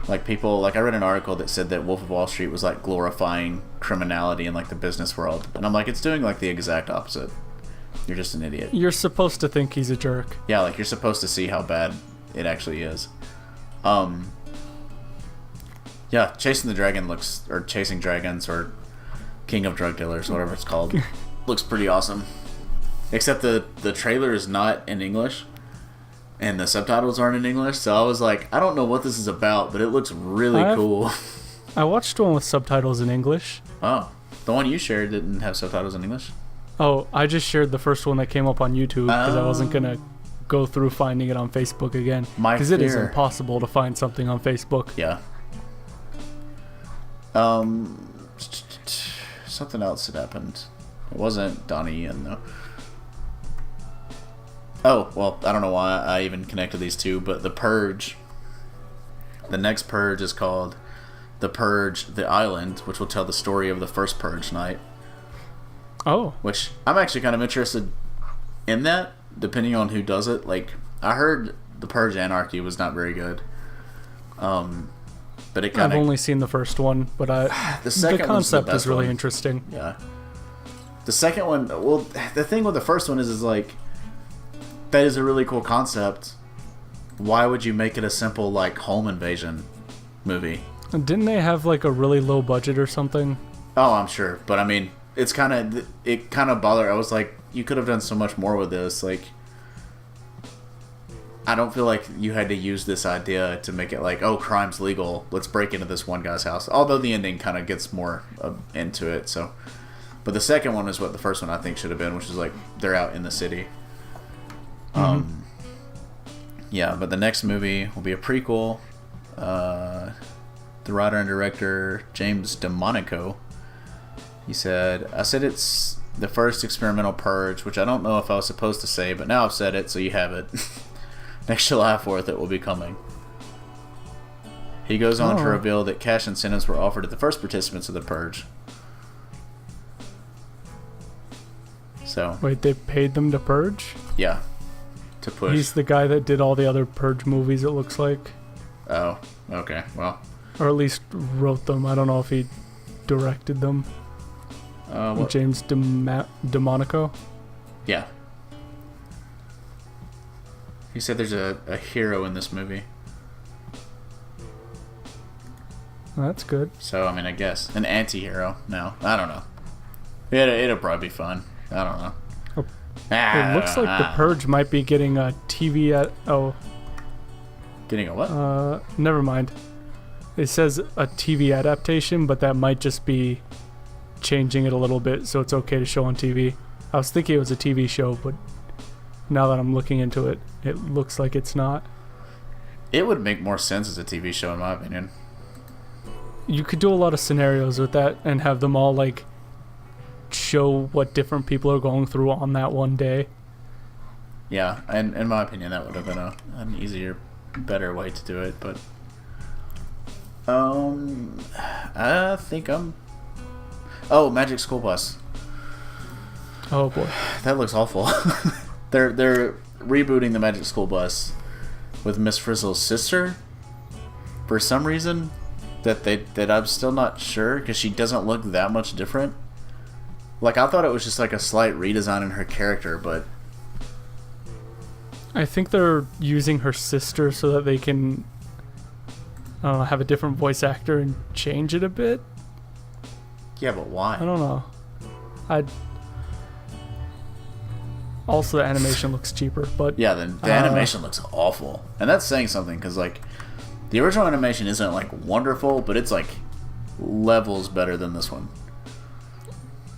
I read an article that said that Wolf of Wall Street was like glorifying criminality in like the business world. And I'm like, it's doing like the exact opposite. You're just an idiot. You're supposed to think he's a jerk. Yeah, like you're supposed to see how bad it actually is. Yeah, Chasing Dragons or King of Drug Dealers, whatever it's called, looks pretty awesome. Except the trailer is not in English, and the subtitles aren't in English, so I was like, I don't know what this is about, but it looks really cool. I watched one with subtitles in English. Oh, the one you shared didn't have subtitles in English? Oh, I just shared the first one that came up on YouTube because I wasn't going to go through finding it on Facebook again. Because it is impossible to find something on Facebook. Yeah. Something else had happened. It wasn't Donnie Yen, though. Oh, well, I don't know why I even connected these two, but The Purge. The next Purge is called The Purge, The Island, which will tell the story of the first Purge night. Oh. Which I'm actually kind of interested in that, depending on who does it. Like, I heard The Purge Anarchy was not very good. But it kind of... I've only seen the first one, but the concept is really interesting. Yeah. The second one, well, the thing with the first one is like, that is a really cool concept. Why would you make it a simple, like, home invasion movie? Didn't they have, like, a really low budget or something? Oh, I'm sure. But, I mean, it kind of bothered. I was like, you could have done so much more with this. Like, I don't feel like you had to use this idea to make it like, oh, crime's legal. Let's break into this one guy's house. Although the ending kind of gets more into it. So, but the second one is what the first one I think should have been, which is like they're out in the city. Yeah, but the next movie will be a prequel. The writer and director James DeMonico, he said, I said it's the first experimental purge, which I don't know if I was supposed to say, but now I've said it, so you have it. Next July 4th, it will be coming. He goes on to reveal that cash incentives were offered to the first participants of the purge. So. Wait, they paid them to purge? Yeah. To push. He's the guy that did all the other purge movies, it looks like. Oh, okay. Well. Or at least wrote them. I don't know if he directed them. James DeMonico? Yeah. He said there's a hero in this movie. Well, that's good. So, I mean, I guess. An anti-hero. No, I don't know. It'll probably be fun. I don't know. It looks like The Purge might be getting a TV Getting a what? Never mind. It says a TV adaptation, but that might just be changing it a little bit so it's okay to show on TV. I was thinking it was a TV show, but now that I'm looking into it, it looks like it's not. It would make more sense as a TV show, in my opinion. You could do a lot of scenarios with that and have them all, like, show what different people are going through on that one day. Yeah, and in my opinion, that would have been an easier, better way to do it, but... I think I'm... Oh, Magic School Bus. Oh, boy. That looks awful. They're rebooting the Magic School Bus with Miss Frizzle's sister for some reason that I'm still not sure, because she doesn't look that much different. Like, I thought it was just like a slight redesign in her character, but I think they're using her sister so that they can have a different voice actor and change it a bit. yeah, but why? I don't know. Also, the animation looks cheaper, but Yeah, the animation looks awful, and that's saying something, because like the original animation isn't like wonderful, but it's like levels better than this one.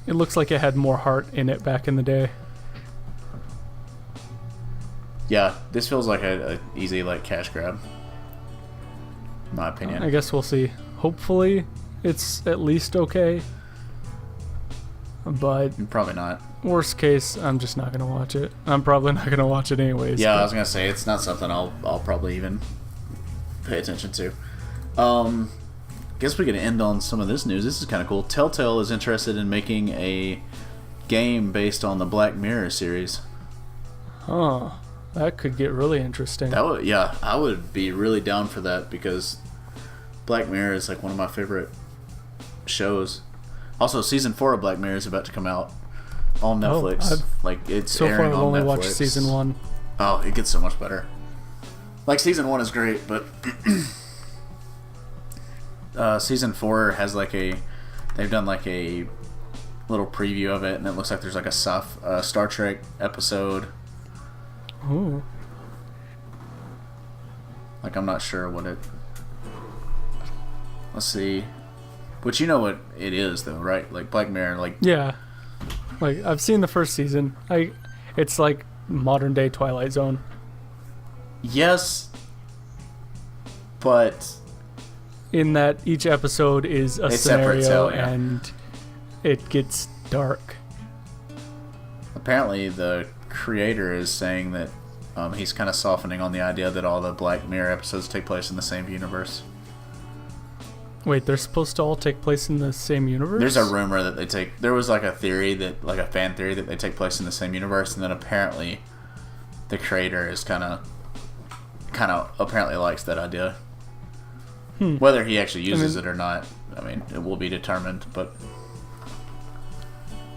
it looks like it had more heart in it back in the day. Yeah, this feels like a easy like cash grab, in my opinion. I guess we'll see. Hopefully, it's at least okay. But Probably not. worst case, I'm just not gonna watch it. I'm probably not gonna watch it anyways. Yeah, I but- was gonna say it's not something I'll probably even pay attention to. Guess we can end on some of this news. This is kind of cool. Telltale is interested in making a game based on the Black Mirror series. Huh. That could get really interesting. I would be really down for that, because Black Mirror is like one of my favorite shows. Also, season 4 of Black Mirror is about to come out on Netflix. It's so far airing I've on only Netflix. watched season 1. Oh, it gets so much better. Like, season 1 is great, but season 4 has they've done like a little preview of it, and it looks like there's like a Star Trek episode. Ooh. Like, I'm not sure what it... Let's see. But you know what it is, though, right? Like, Black Mirror, like... Yeah. Like, I've seen the first season. It's like modern day Twilight Zone. Yes, but... In that each episode is a It's separate, scenario, so, yeah. and it gets dark. Apparently, the creator is saying that he's kind of softening on the idea that all the Black Mirror episodes take place in the same universe. Wait, they're supposed to all take place in the same universe? There's a rumor that there was like a theory that, like a fan theory, that they take place in the same universe, and then apparently the creator is kind of apparently likes that idea. Whether he actually uses it or not, I mean, it will be determined, but...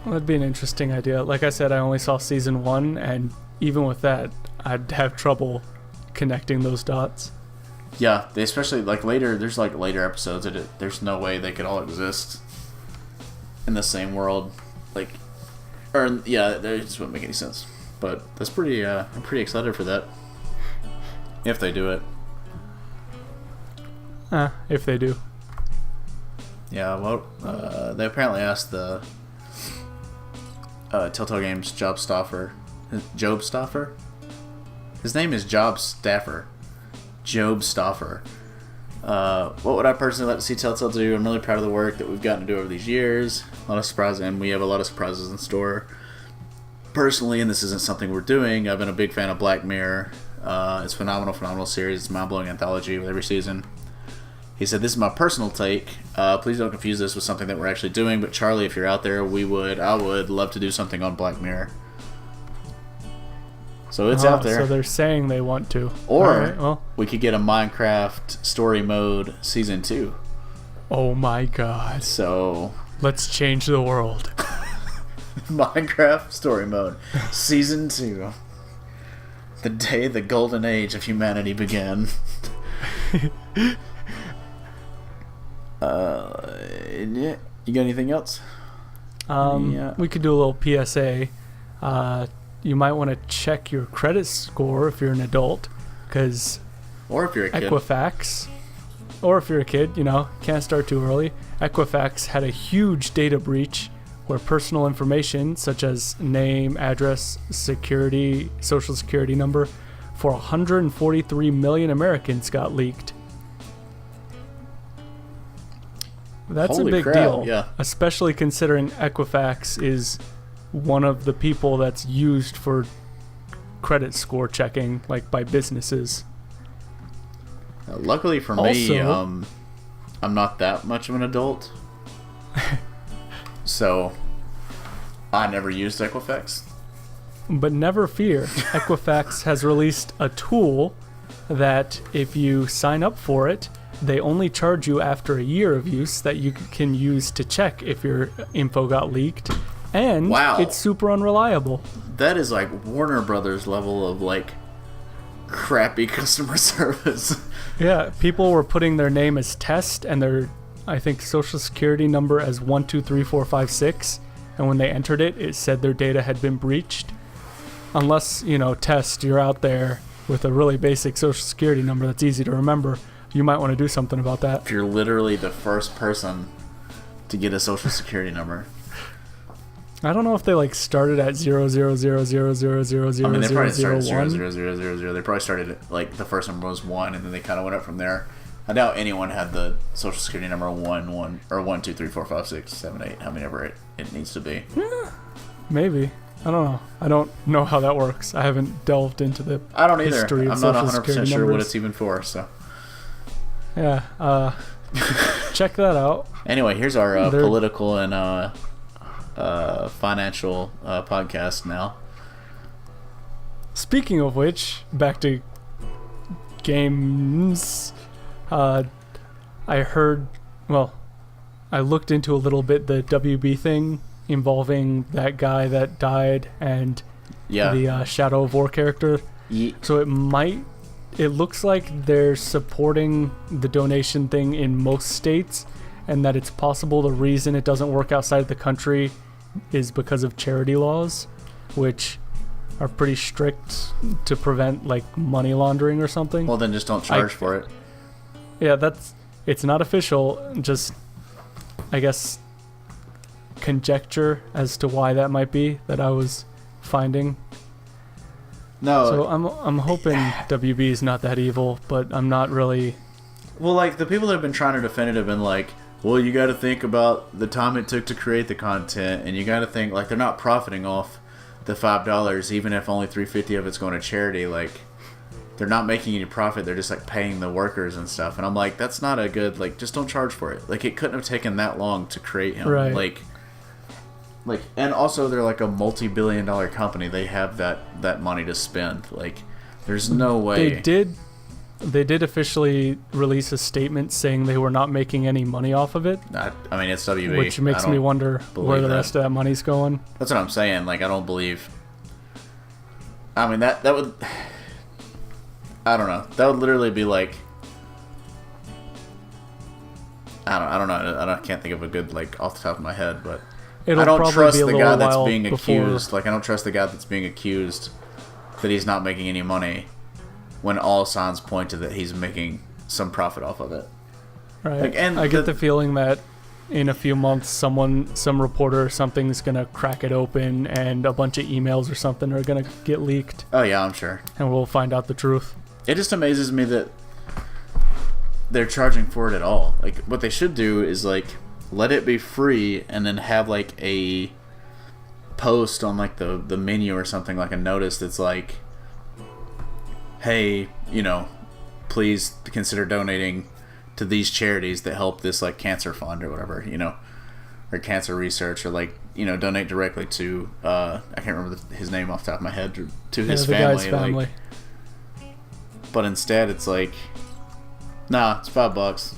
Well, that'd be an interesting idea. Like I said, I only saw season 1, and even with that, I'd have trouble connecting those dots. Yeah, they especially, like, there's like later episodes that there's no way they could all exist in the same world. Like, or, yeah, they just wouldn't make any sense. But that's pretty, I'm pretty excited for that. If they do it. If they do. Yeah, well, they apparently asked the Telltale Games Job Stauffer. His name is Job Stauffer. What would I personally like to see Telltale do? I'm really proud of the work that we've gotten to do over these years. A lot of surprises, and we have a lot of surprises in store. Personally, and this isn't something we're doing, I've been a big fan of Black Mirror. It's phenomenal series. It's a mind-blowing anthology with every season. He said, "This is my personal take. Please don't confuse this with something that we're actually doing. But Charlie, if you're out there, I would love to do something on Black Mirror." So it's out there. So they're saying they want to. Or we could get a Minecraft story mode season 2. Oh my god. So Let's change the world. Minecraft story mode season 2. The day the golden age of humanity began. Yeah. You got anything else? Yeah. We could do a little PSA. You might want to check your credit score if you're an adult, because Or if you're a kid. Equifax, or if you're a kid, can't start too early. Equifax had a huge data breach where personal information such as name, address, social security number for 143 million Americans got leaked. That's Holy a big crap, deal, yeah. especially considering Equifax is one of the people that's used for credit score checking, like by businesses. Luckily for me, I'm not that much of an adult, so I never used Equifax. But never fear, Equifax has released a tool that if you sign up for it, they only charge you after a year of use that you can use to check if your info got leaked. And Wow. It's super unreliable. That is like Warner Brothers level of like crappy customer service. Yeah, people were putting their name as test and their, I think, social security number as 123456, and when they entered it, it said their data had been breached. Unless, test, you're out there with a really basic social security number that's easy to remember, you might want to do something about that. If you're literally the first person to get a social security number. I don't know if they started at 00000000001. I mean, they probably started 00000. They probably started at, the first number was 1, and then they kind of went up from there. I doubt anyone had the social security number 1 or 1 2 3 4 5 6 7 8, how many ever it needs to be. Maybe. I don't know. I don't know how that works. I haven't delved into the I don't either. history of I'm not social 100% security sure numbers. what it's even for. So Yeah. Check that out. anyway, here's our political and financial podcast now. Speaking of which, back to games. I looked into a little bit the WB thing involving that guy that died and the Shadow of War character. So it looks like they're supporting the donation thing in most states, and that it's possible the reason it doesn't work outside of the country is because of charity laws, which are pretty strict to prevent money laundering or something. Well, then just don't charge for it. Yeah, it's not official, just I guess conjecture as to why that might be that I was finding. No. So I'm hoping WB is not that evil, but I'm not really. Well, the people that have been trying to defend it have been well, you got to think about the time it took to create the content, and you got to think they're not profiting off the $5, even if only $3.50 of it's going to charity. They're not making any profit. They're just paying the workers and stuff. And I'm that's not a good just don't charge for it. It couldn't have taken that long to create him. Right. And also they're a multi-billion-dollar company. They have that money to spend. There's no way. They did officially release a statement saying they were not making any money off of it. I mean, it's WB. Which makes me wonder where the rest of that money's going. That's what I'm saying. I don't believe. I mean, that would. I don't know. That would literally be I don't know. I can't think of a good off the top of my head, but I don't trust the guy that's being accused. I don't trust the guy that's being accused that he's not making any money, when all signs point to that he's making some profit off of it. Right. And I get the feeling that in a few months, some reporter or something is going to crack it open, and a bunch of emails or something are going to get leaked. Oh, yeah, I'm sure. And we'll find out the truth. It just amazes me that they're charging for it at all. What they should do is, let it be free, and then have, a post on, the menu or something, a notice that's hey, please consider donating to these charities that help this cancer fund or whatever, or cancer research, or donate directly to I can't remember his name off the top of my head, to his family. Guy's family. But instead it's nah, it's $5.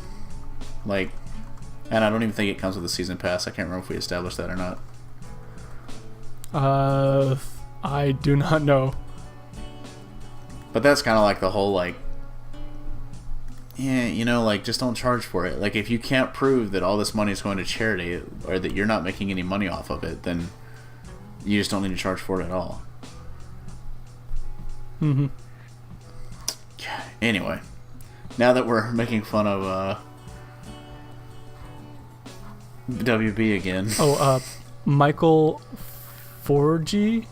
And I don't even think it comes with a season pass. I can't remember if we established that or not. I do not know. But that's kind of the whole yeah, like, just don't charge for it. Like, if you can't prove that all this money is going to charity or that you're not making any money off of it, then you just don't need to charge for it at all. Mm-hmm. Anyway, now that we're making fun of WB again. Michael Forgy?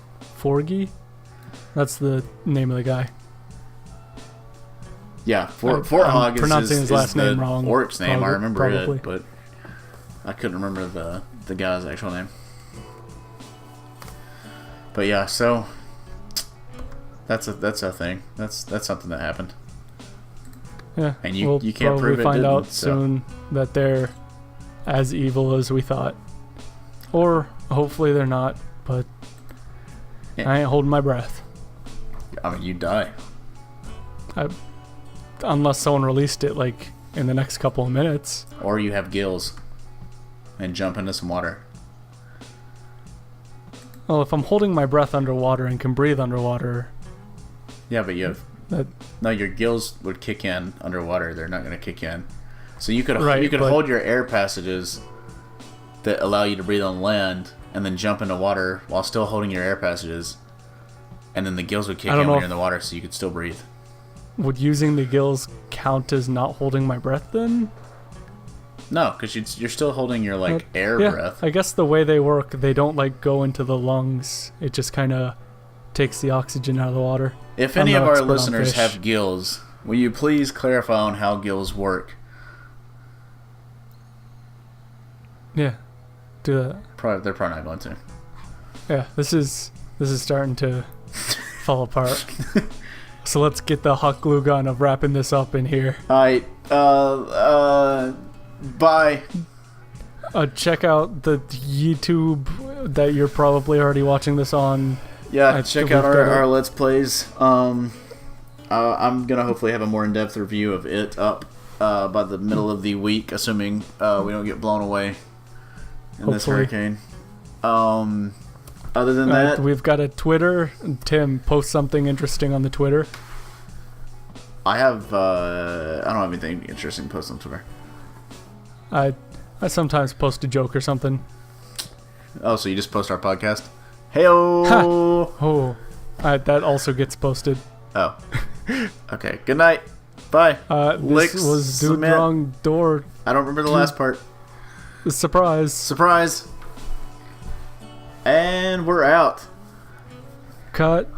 That's the name of the guy. Yeah, Forhog is pronouncing his last name wrong. Orc's name. I remember probably. it, but I couldn't remember the guy's actual name. But yeah, so that's a thing. That's something that happened. Yeah, and you can't prove it. We'll find out so. soon that they're as evil as we thought, or hopefully they're not. But yeah. I ain't holding my breath. I mean, you die. Unless someone released it like in the next couple of minutes. Or you have gills and jump into some water. Well, if I'm holding my breath underwater and can breathe underwater. Yeah, but you have no. Your gills would kick in underwater. They're not going to kick in. So you could hold your air passages that allow you to breathe on land, and then jump into water while still holding your air passages, and then the gills would kick in when you're in the water, so you could still breathe. Would using the gills count as not holding my breath then? No, because you're still holding your air breath. I guess the way they work, they don't go into the lungs. It just kind of takes the oxygen out of the water. If any of our listeners have gills, will you please clarify on how gills work? Yeah, do that. They're probably not going to. Yeah, this is starting to fall apart. So let's get the hot glue gun of wrapping this up in here. Alright, bye. Check out the YouTube that you're probably already watching this on. Yeah, check out our Let's Plays. I'm gonna hopefully have a more in-depth review of it up by the middle of the week, assuming we don't get blown away in this hurricane. Other than that, we've got a Twitter. Tim, post something interesting on the Twitter. I don't have anything interesting to post on Twitter. I sometimes post a joke or something. Oh, so you just post our podcast? Hey-o! Oh, that also gets posted. Oh. Okay, good night. Bye. This was Dude Wrong Door. I don't remember the last part. Surprise. And we're out. Cut.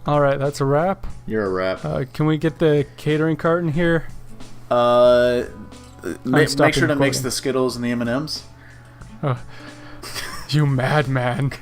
Alright, that's a wrap. You're a wrap. Can we get the catering cart in here? Make sure to mix the Skittles and the M&Ms. You madman.